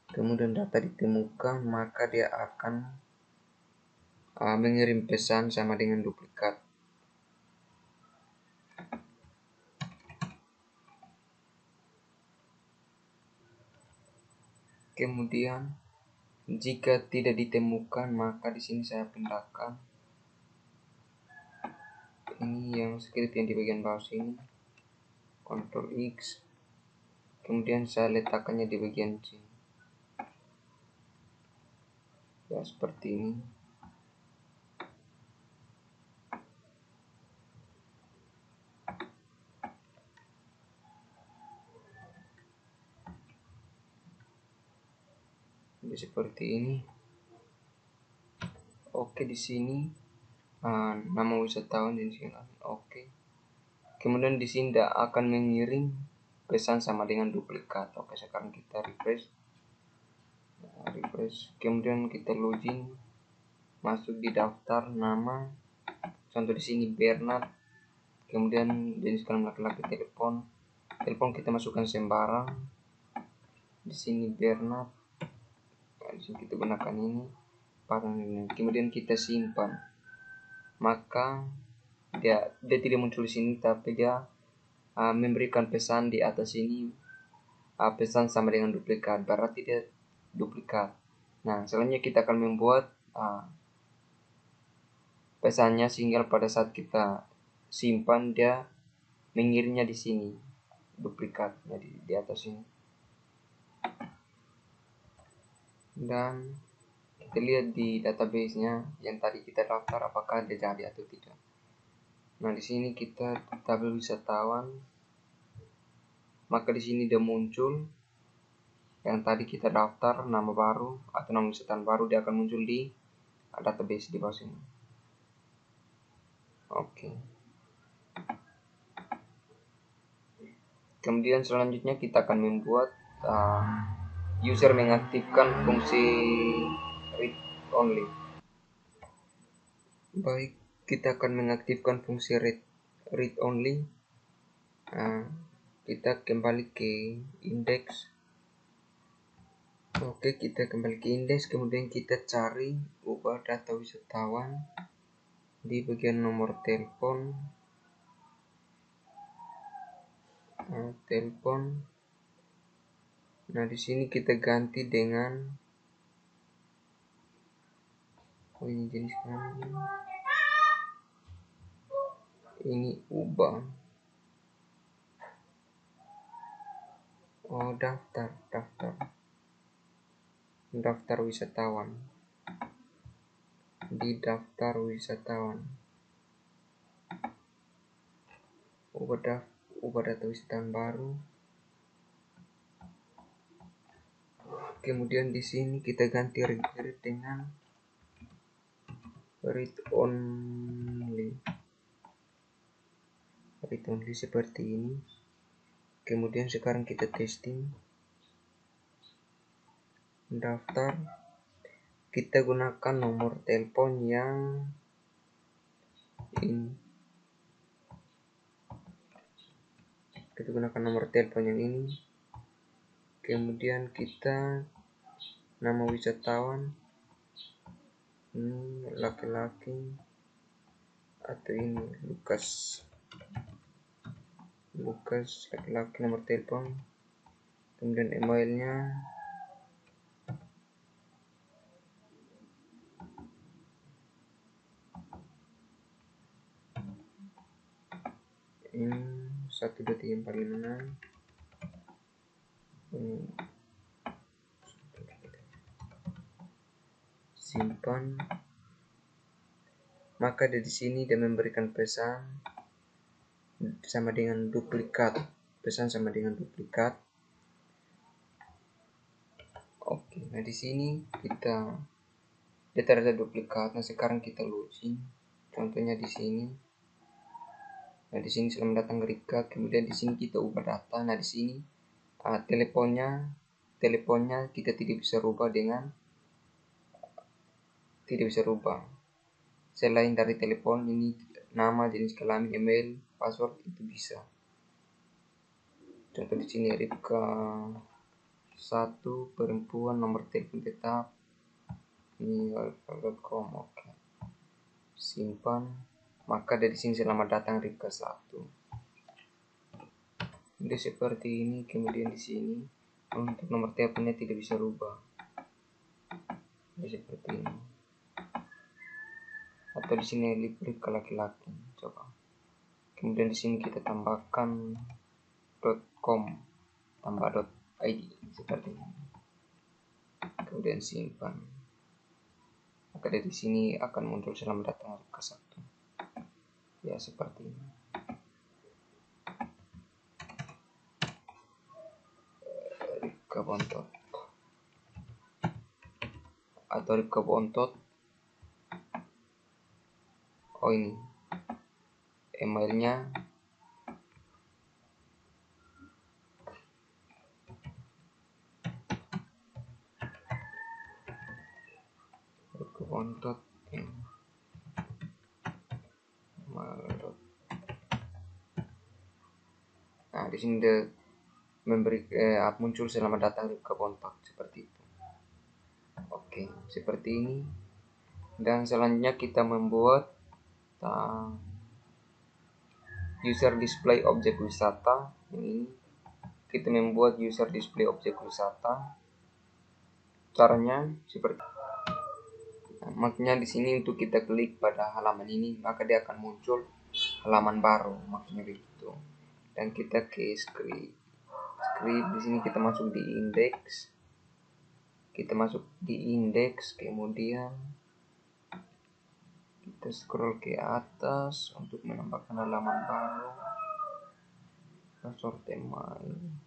Kemudian data ditemukan, maka dia akan mengirim pesan sama dengan duplikat. Kemudian jika tidak ditemukan, maka di sini saya pindahkan ini yang script yang di bagian bawah sini, Ctrl X, kemudian saya letakkannya di bagian sini, ya seperti ini. Jadi seperti ini. Oke, di sini nama wisatawan di sini. Oke. Kemudian di sini tidak akan mengirim pesan sama dengan duplikat. Oke, sekarang kita refresh. Kemudian kita login, masuk di daftar nama. Contoh di sini Bernard. Kemudian jenis kelamin laki-laki, telepon kita masukkan sembarang. Di sini Bernard. Nah, di sini kita gunakan ini. Kemudian kita simpan. Maka dia tidak muncul di sini, tapi dia memberikan pesan di atas ini, pesan sama dengan duplikat, berarti dia duplikat. Nah, selanjutnya kita akan membuat pesannya sehingga pada saat kita simpan dia mengirimnya di sini, duplikatnya di atas ini. Dan kita lihat di database-nya yang tadi kita daftar apakah dia jadi atau tidak. Nah, di sini kita tabel wisatawan, maka di sini dia muncul yang tadi kita daftar, nama baru atau nama wisatawan baru, dia akan muncul di database di bawah sini. Oke. Kemudian selanjutnya kita akan membuat user mengaktifkan fungsi read only. Baik, kita akan mengaktifkan fungsi read only. Kita kembali ke index. Oke, kita kembali ke index, kemudian kita cari ubah data wisatawan di bagian nomor telepon. Nah, di sini kita ganti dengan ini jenis kelamin. Ini ubah. Daftar wisatawan. Di daftar wisatawan. Ubah data wisatawan baru. Kemudian di sini kita ganti read dengan read only seperti ini. Kemudian sekarang kita testing daftar, kita gunakan nomor telepon yang ini. Kita gunakan nomor telepon yang ini. Kemudian kita nama wisatawan ini laki-laki atau ini Lukas laki-laki, nomor telepon, kemudian emailnya ini 1 2 3 4 5 6 simpan. Maka di sini dia memberikan pesan sama dengan duplikat. Pesan sama dengan duplikat. Oke, nah di sini kita ada duplikat. Nah sekarang kita login. Contohnya di sini. Nah di sini selamat datang Rika. Kemudian di sini kita ubah data. Nah di sini teleponnya kita tidak bisa rubah selain dari telepon ini nama, jenis kelamin, email, password itu bisa. Contoh di sini Rika 1 perempuan, nomor telepon tetap ini alfa.com. Oke. Simpan. Maka dari sini selamat datang Rika 1. Jadi seperti ini. Kemudian di sini untuk nomor teleponnya tidak bisa rubah. Jadi seperti ini. Atau di sini Rika laki-laki. Coba. Kemudian di sini kita tambahkan .com tambah .id seperti ini. Kemudian simpan. Maka dari sini akan muncul selamat datang Rika 1. Ya seperti ini. Rika Bontot atau Rika Bontot. Oh ini emailnya Rika Bontot. Nah di sini dia muncul selamat datang Rika Bontot seperti itu. Oke, seperti ini. Dan selanjutnya kita membuat user display objek wisata. Ini kita membuat user display objek wisata. Caranya seperti makanya di sini untuk kita klik pada halaman ini maka dia akan muncul halaman baru, maksudnya begitu. Dan kita ke script di sini kita masuk di indeks, kemudian kita scroll ke atas untuk menambahkan halaman baru. Sortemen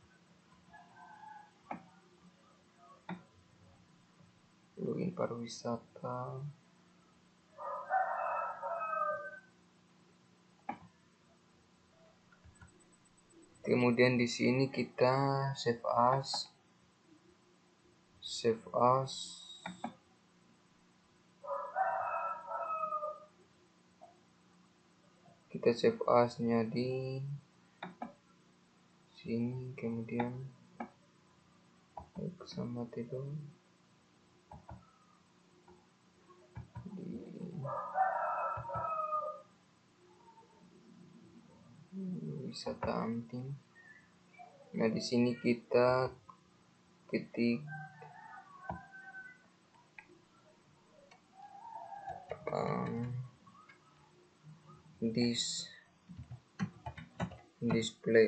login pariwisata. Kemudian di sini kita save as. Kita save as-nya di sini, kemudian sama itu di wisata Anting. Nah di sini kita ketik display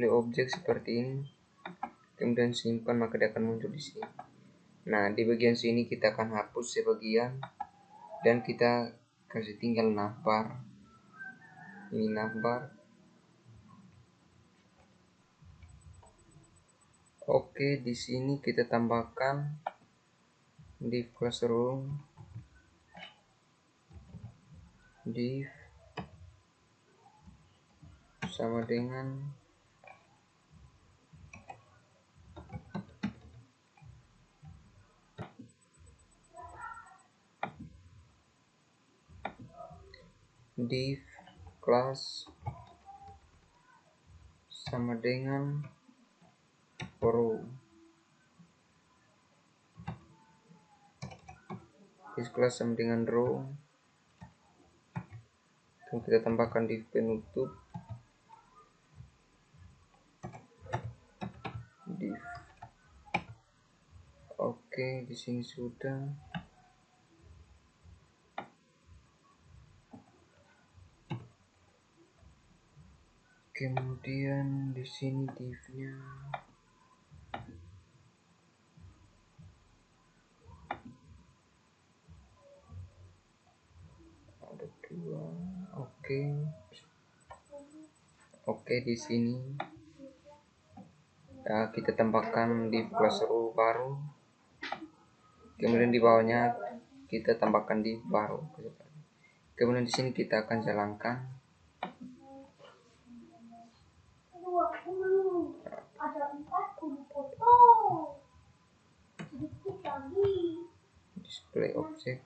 object seperti ini. Kemudian simpan, maka dia akan muncul di sini. Nah di bagian sini kita akan hapus sebagian dan kita kasih tinggal navbar. Ini navbar. Oke, di sini kita tambahkan div classroom, div sama dengan div class sama dengan row. Div class sama dengan row. Dan kita tambahkan div penutup. di sini sudah. Kemudian di sini div-nya ada 2. Oke, di sini ya, kita tambahkan div kelas row baru. Kemudian di bawahnya kita tambahkan div baru. Kemudian di sini kita akan jalankan. Display object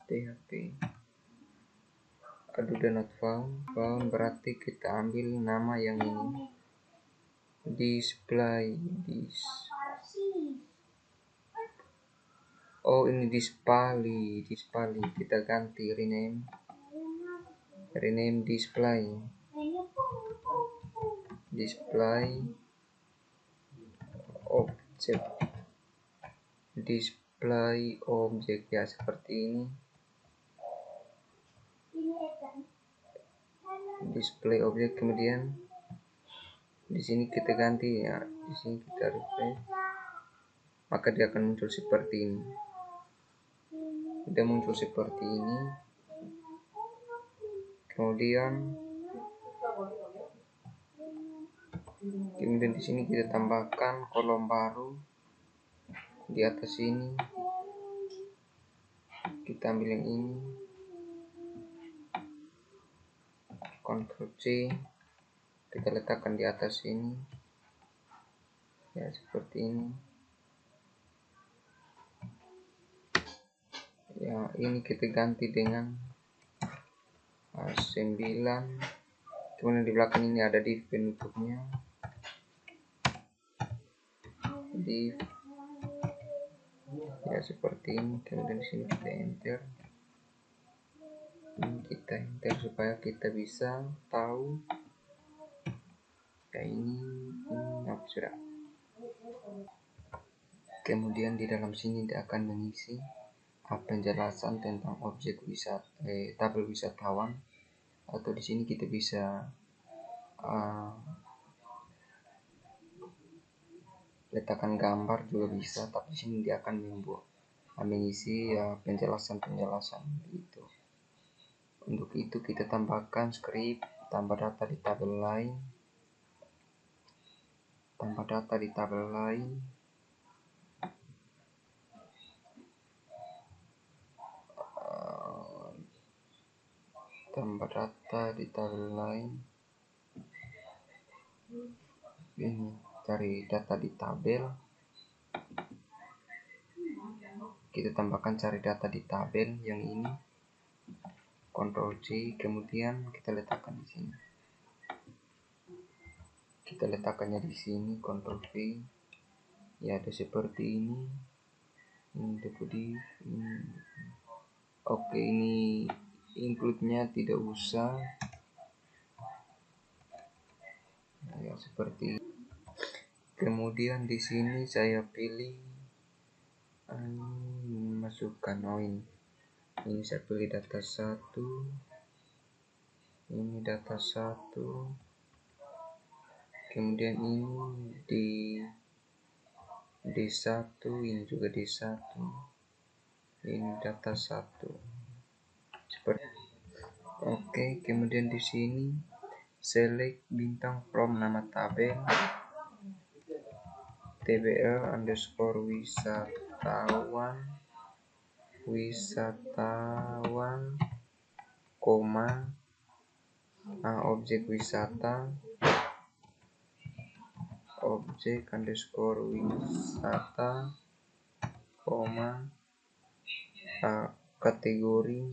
php aduh not found berarti kita ambil nama yang ini, display ini display, kita ganti rename display object ya, seperti ini. Display object, kemudian di sini kita ganti ya, di sini kita refresh, maka dia akan muncul seperti ini. Dia muncul seperti ini. Kemudian di sini kita tambahkan kolom baru di atas ini. Kita ambil yang ini, Ctrl C, kita letakkan di atas ini ya, seperti ini ya. Ini kita ganti dengan 9. Kemudian di belakang ini ada div penutupnya, div ya, seperti ini. Kemudian di sini kita enter. Kita enter supaya kita bisa tahu kayak ini apa sudah. Kemudian di dalam sini dia akan mengisi penjelasan tentang objek tabel wisatawan, atau di sini kita bisa letakkan gambar juga bisa, tapi di sini dia akan mengisi ya penjelasan gitu. Untuk itu kita tambahkan script tambah data di tabel lain, tambah data di tabel lain, tambah data di tabel lain. Ini cari data di tabel, kita tambahkan cari data di tabel yang ini, Ctrl C, kemudian kita letakkan di sini. Kita letakkannya di sini, Ctrl V. Ya, ada seperti ini. Ini deputy. Oke, ini include-nya tidak usah. Ya, seperti. Kemudian di sini saya pilih masukkan ini saya pilih data 1. Ini data 1. Kemudian ini di D1, ini juga D1. Ini data 1. Seperti oke, kemudian di sini select bintang from nama tabel tbl underscore wisatawan, koma objek wisata, objek underscore wisata, koma kategori.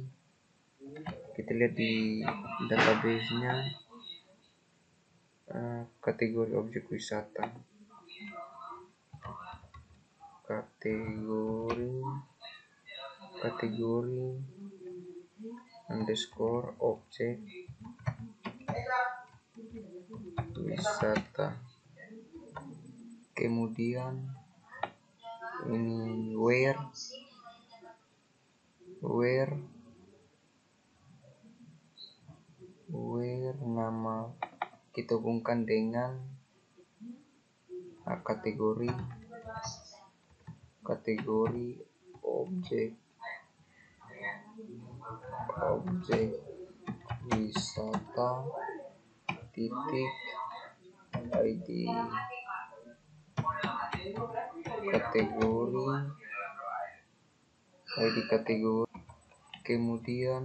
Kita lihat di database-nya kategori objek wisata, kategori underscore objek wisata. kemudian ini where nama kita hubungkan dengan kategori objek wisata titik ID kategori kemudian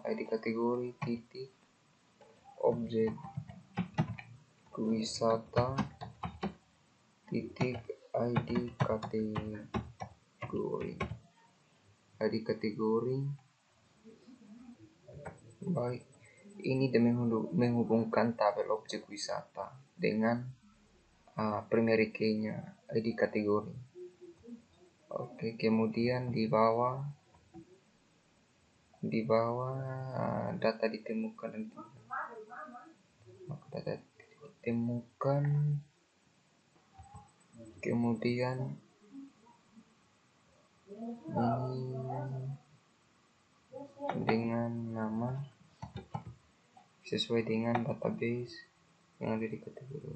ID kategori titik objek wisata titik ID kategori. Baik, ini demi menghubungkan tabel objek wisata dengan primary key-nya ID kategori. Oke, kemudian di bawah data ditemukan kemudian ini dengan nama sesuai dengan database yang ada di kategori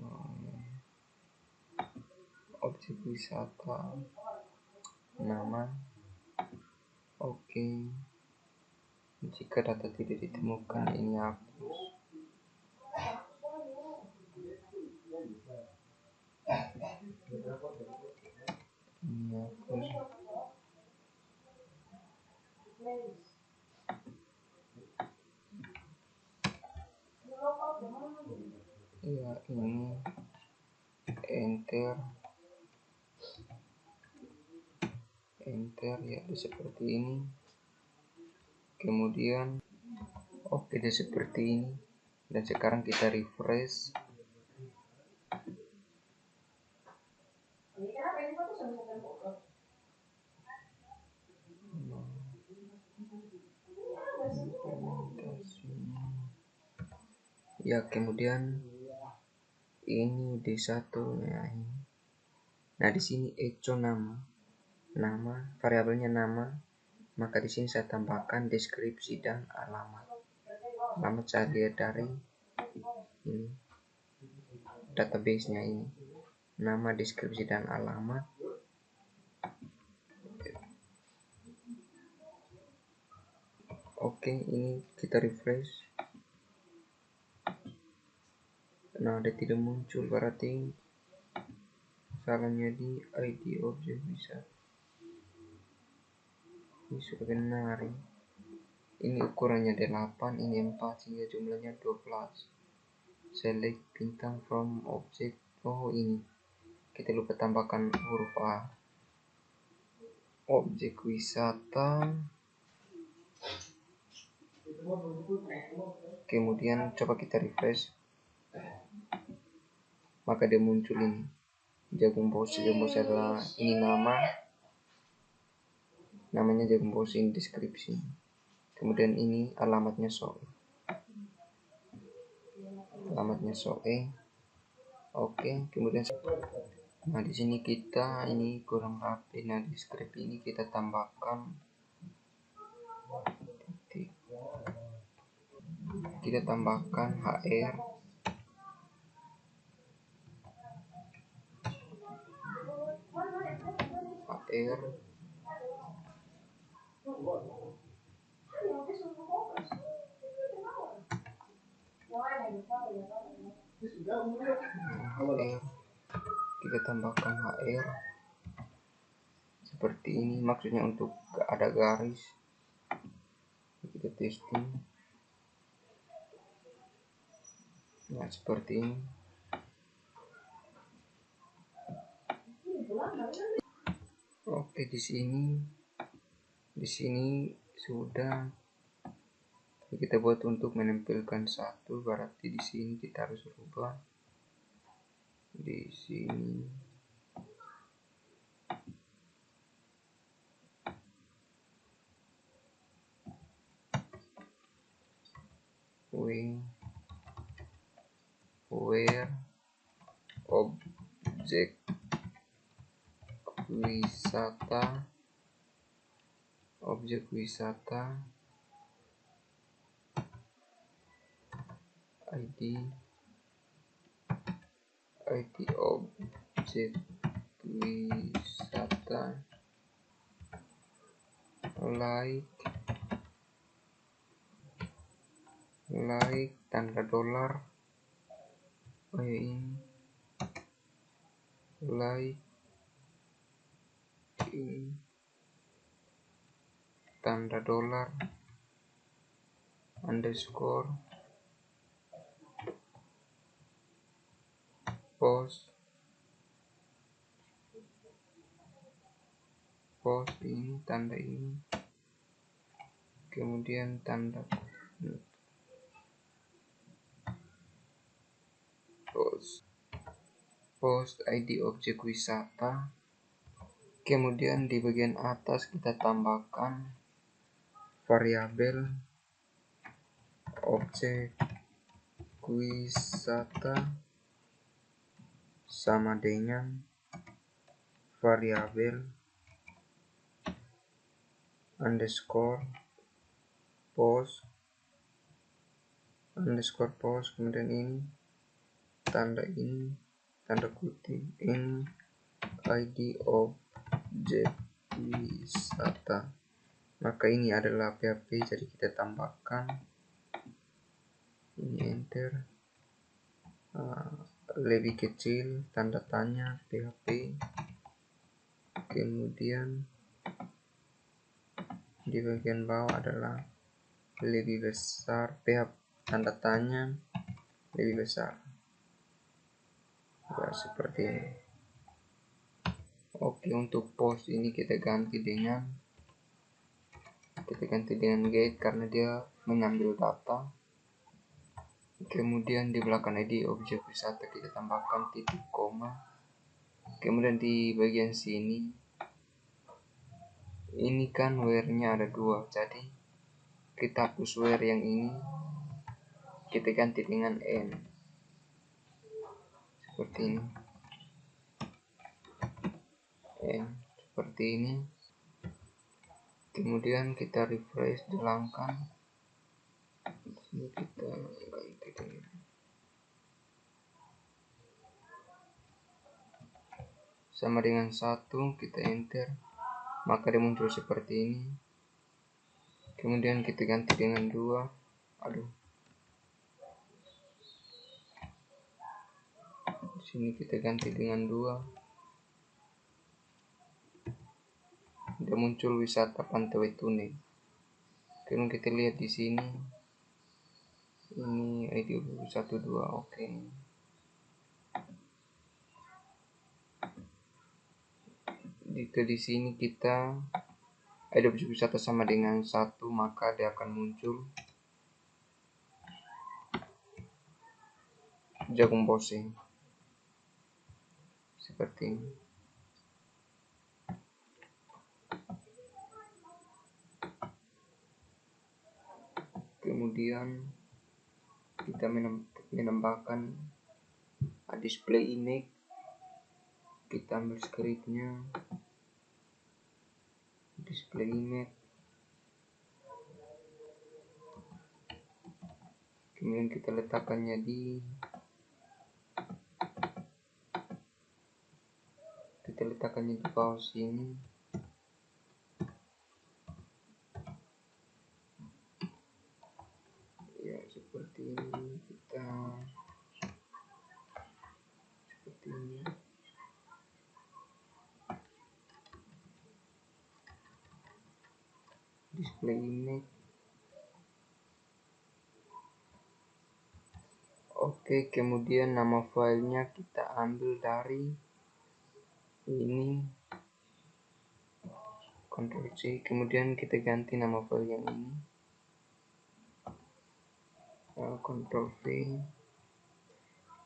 objek wisata nama. Oke, jika data tidak ditemukan ini hapus. Ya, ini enter ya, seperti ini. Kemudian oke, seperti ini. Dan sekarang kita refresh. Ya, kemudian ini D1 ya ini. Nah, di sini echo nama variabelnya nama, maka di sini saya tambahkan deskripsi dan alamat saya lihat dari ini database-nya ini, nama, deskripsi dan alamat. Oke, ini kita refresh. Nah, ada tidak muncul, berarti salahnya di ID objek wisata. Ini sudah benar. Ini ukurannya 8, ini 4, sehingga jumlahnya 12. Select bintang from object. Oh, ini kita lupa tambahkan huruf A. Objek wisata. Kemudian coba kita refresh, maka dia muncul ini jagung bosi adalah ini namanya jagung bosi, ini deskripsi, kemudian ini alamatnya soe. Oke, kemudian nah di sini kita ini kurang rapi. Nah, di script ini kita tambahkan titik, kita tambahkan hr kita tambahkan hr seperti ini, maksudnya untuk ada garis. Kita testing. Nah, seperti ini. Oke, di sini sudah kita buat untuk menempelkan satu, berarti di sini kita harus rubah di sini. Where objek wisata ID objek wisata like tanda dolar, ini like tanda dolar underscore post ini tanda ini, kemudian tanda post ID objek wisata. Kemudian di bagian atas kita tambahkan variabel objek wisata sama dengan variabel underscore post, kemudian ini tanda kutip ini ID objek wisata. Maka ini adalah PHP, jadi kita tambahkan ini, enter, lebih kecil tanda tanya PHP, kemudian di bagian bawah adalah lebih besar PHP tanda tanya lebih besar, ya, seperti ini. Oke, untuk post ini kita ganti dengan get karena dia mengambil data. Kemudian di belakang ID objek wisata kita tambahkan titik koma. Kemudian di bagian sini ini kan where-nya ada 2, jadi kita hapus where yang ini, kita ganti dengan n seperti ini, seperti ini. Kemudian kita refresh, jalankan. Di sini kita ganti dengan sama dengan 1, kita enter, maka dia muncul seperti ini. Kemudian kita ganti dengan 2. Di sini kita ganti dengan 2. Dia muncul wisata Pantai Waitune. Kemudian kita lihat di sini, ini ID 12. Oke. Jika di sini kita ID objek wisata sama dengan 1, maka dia akan muncul jagung boseng seperti ini. Kemudian kita menambahkan display image. Kita ambil scriptnya, display image, kemudian kita letakkannya di bawah sini. Ya, seperti ini. Seperti ini. Display image. Oke, kemudian nama filenya kita ambil dari ini, Ctrl C, kemudian kita ganti nama file yang ini, Ctrl V.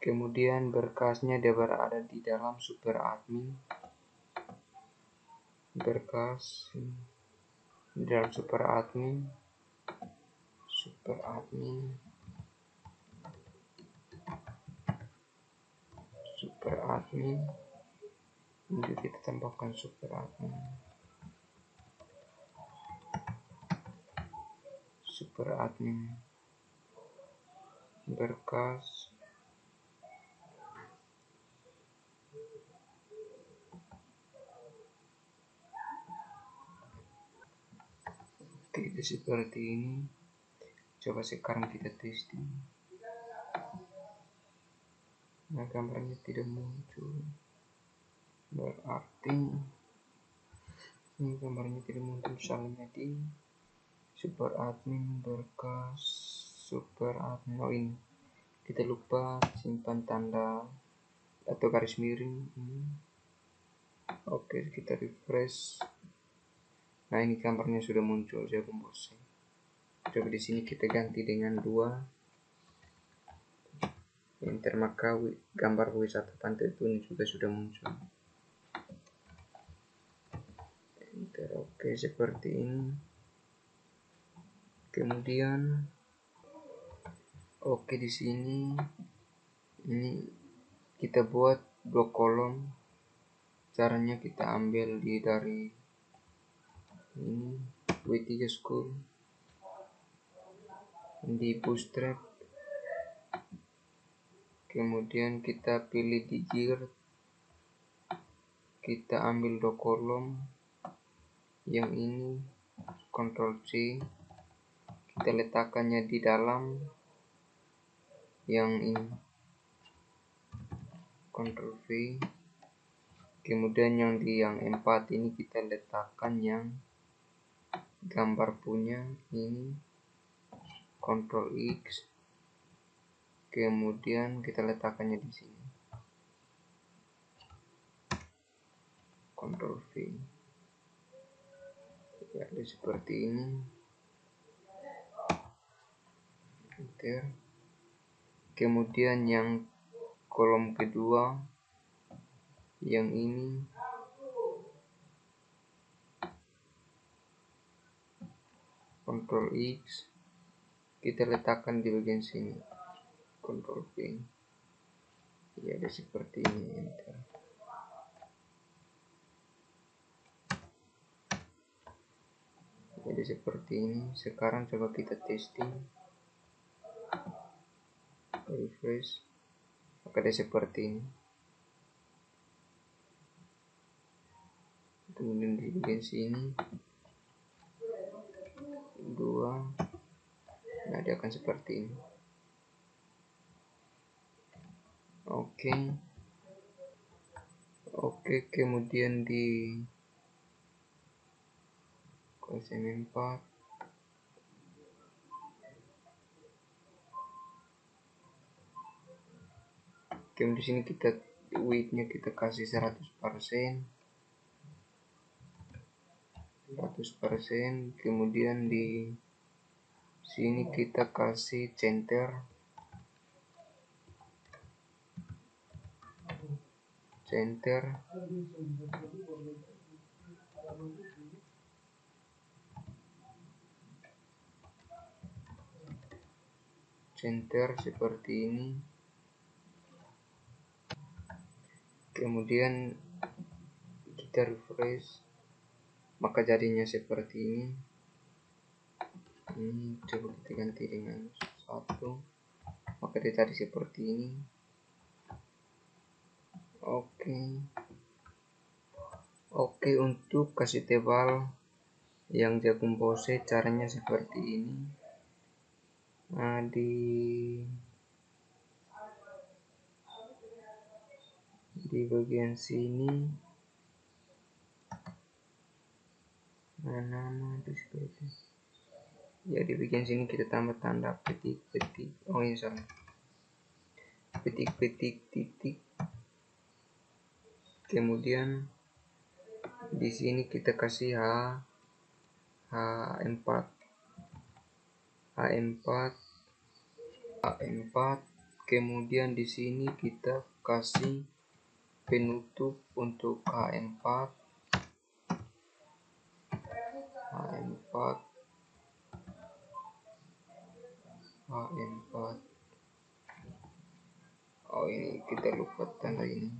Kemudian berkasnya dia berada di dalam super admin, berkas di dalam super admin, super admin, kemudian kita tambahkan super admin, berkas, oke, seperti ini. Coba sekarang kita testing. Nah, gambarnya tidak muncul, berarti ini gambarnya tidak muncul. Misalnya di super admin, berkas, super admin. Oh, ini kita lupa simpan tanda atau garis miring. Oke, kita refresh. Nah, ini gambarnya sudah muncul. Jagung Bose. Coba di sini kita ganti dengan 2 enter, maka gambar wisata pantai Tuni juga sudah muncul. Enter. Oke, seperti ini. Kemudian oke, di sini ini kita buat 2 kolom. Caranya kita ambil dari ini W3 School, di Bootstrap, kemudian kita pilih di gear, kita ambil 2 kolom yang ini, Ctrl C, kita letakkannya di dalam yang ini, Ctrl V, kemudian yang 4 ini kita letakkan yang gambar punya ini, Ctrl X, kemudian kita letakkannya di sini, Ctrl V. Ya, seperti ini. Enter. Kemudian yang kolom kedua yang ini, Ctrl X, kita letakkan di bagian sini, Ctrl V. Ya, ada seperti ini. Enter. Jadi seperti ini. Sekarang coba kita testing, refresh, maka ada seperti ini. Kemudian di bagian sini 2, nah dia akan seperti ini. Oke, kemudian di kosen 4, kemudian di sini kita width-nya kita kasih 100%, kemudian di sini kita kasih center, seperti ini. Kemudian kita refresh, maka jadinya seperti ini. Coba kita ganti dengan 1, maka dia jadi seperti ini. Oke, untuk kasih tebal yang jagung Bose caranya seperti ini. Nah, di bagian sini nama seperti, ya di bagian sini kita tambah tanda petik-petik. Oh, ini salah, petik-petik titik. Kemudian di sini kita kasih H4, kemudian di sini kita kasih penutup untuk H4, Oh, ini kita lupa tanda ini,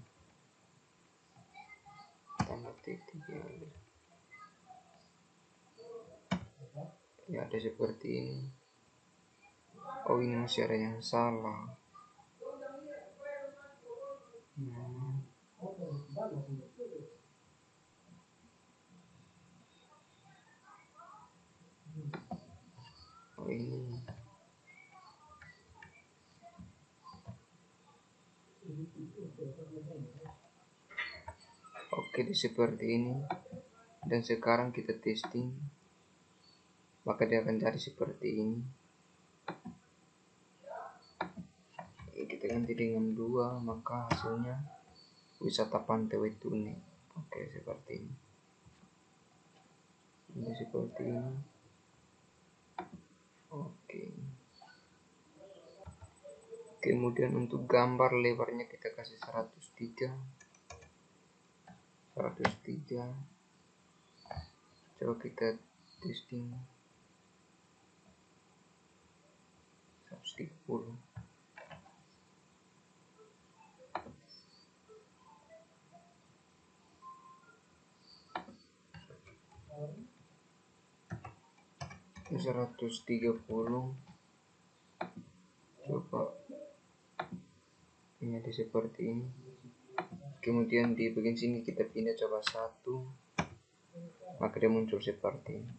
tanda titik ya. Ya, ada seperti ini. Oh, ini masih ada yang salah. Oh, ini. Oke, seperti ini. Dan sekarang kita testing, maka dia akan jadi seperti ini. Kita ganti dengan 2, maka hasilnya wisata Pantai Wetune. Oke, seperti ini. Ini seperti ini. Oke. Kemudian untuk gambar lebarnya kita kasih 103. Coba kita testing. 130. Ini 130. Coba ini ada seperti ini. Kemudian di bagian sini kita pindah coba 1, maka dia muncul seperti ini.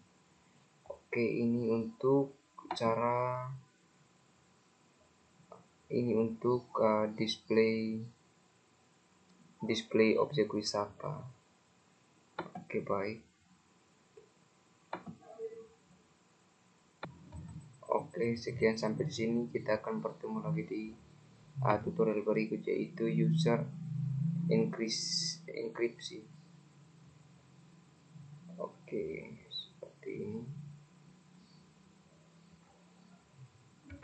Oke, ini untuk cara display objek wisata. Oke, baik. Oke, sekian sampai di sini. Kita akan bertemu lagi di tutorial berikutnya, yaitu user enkripsi. Oke, seperti ini.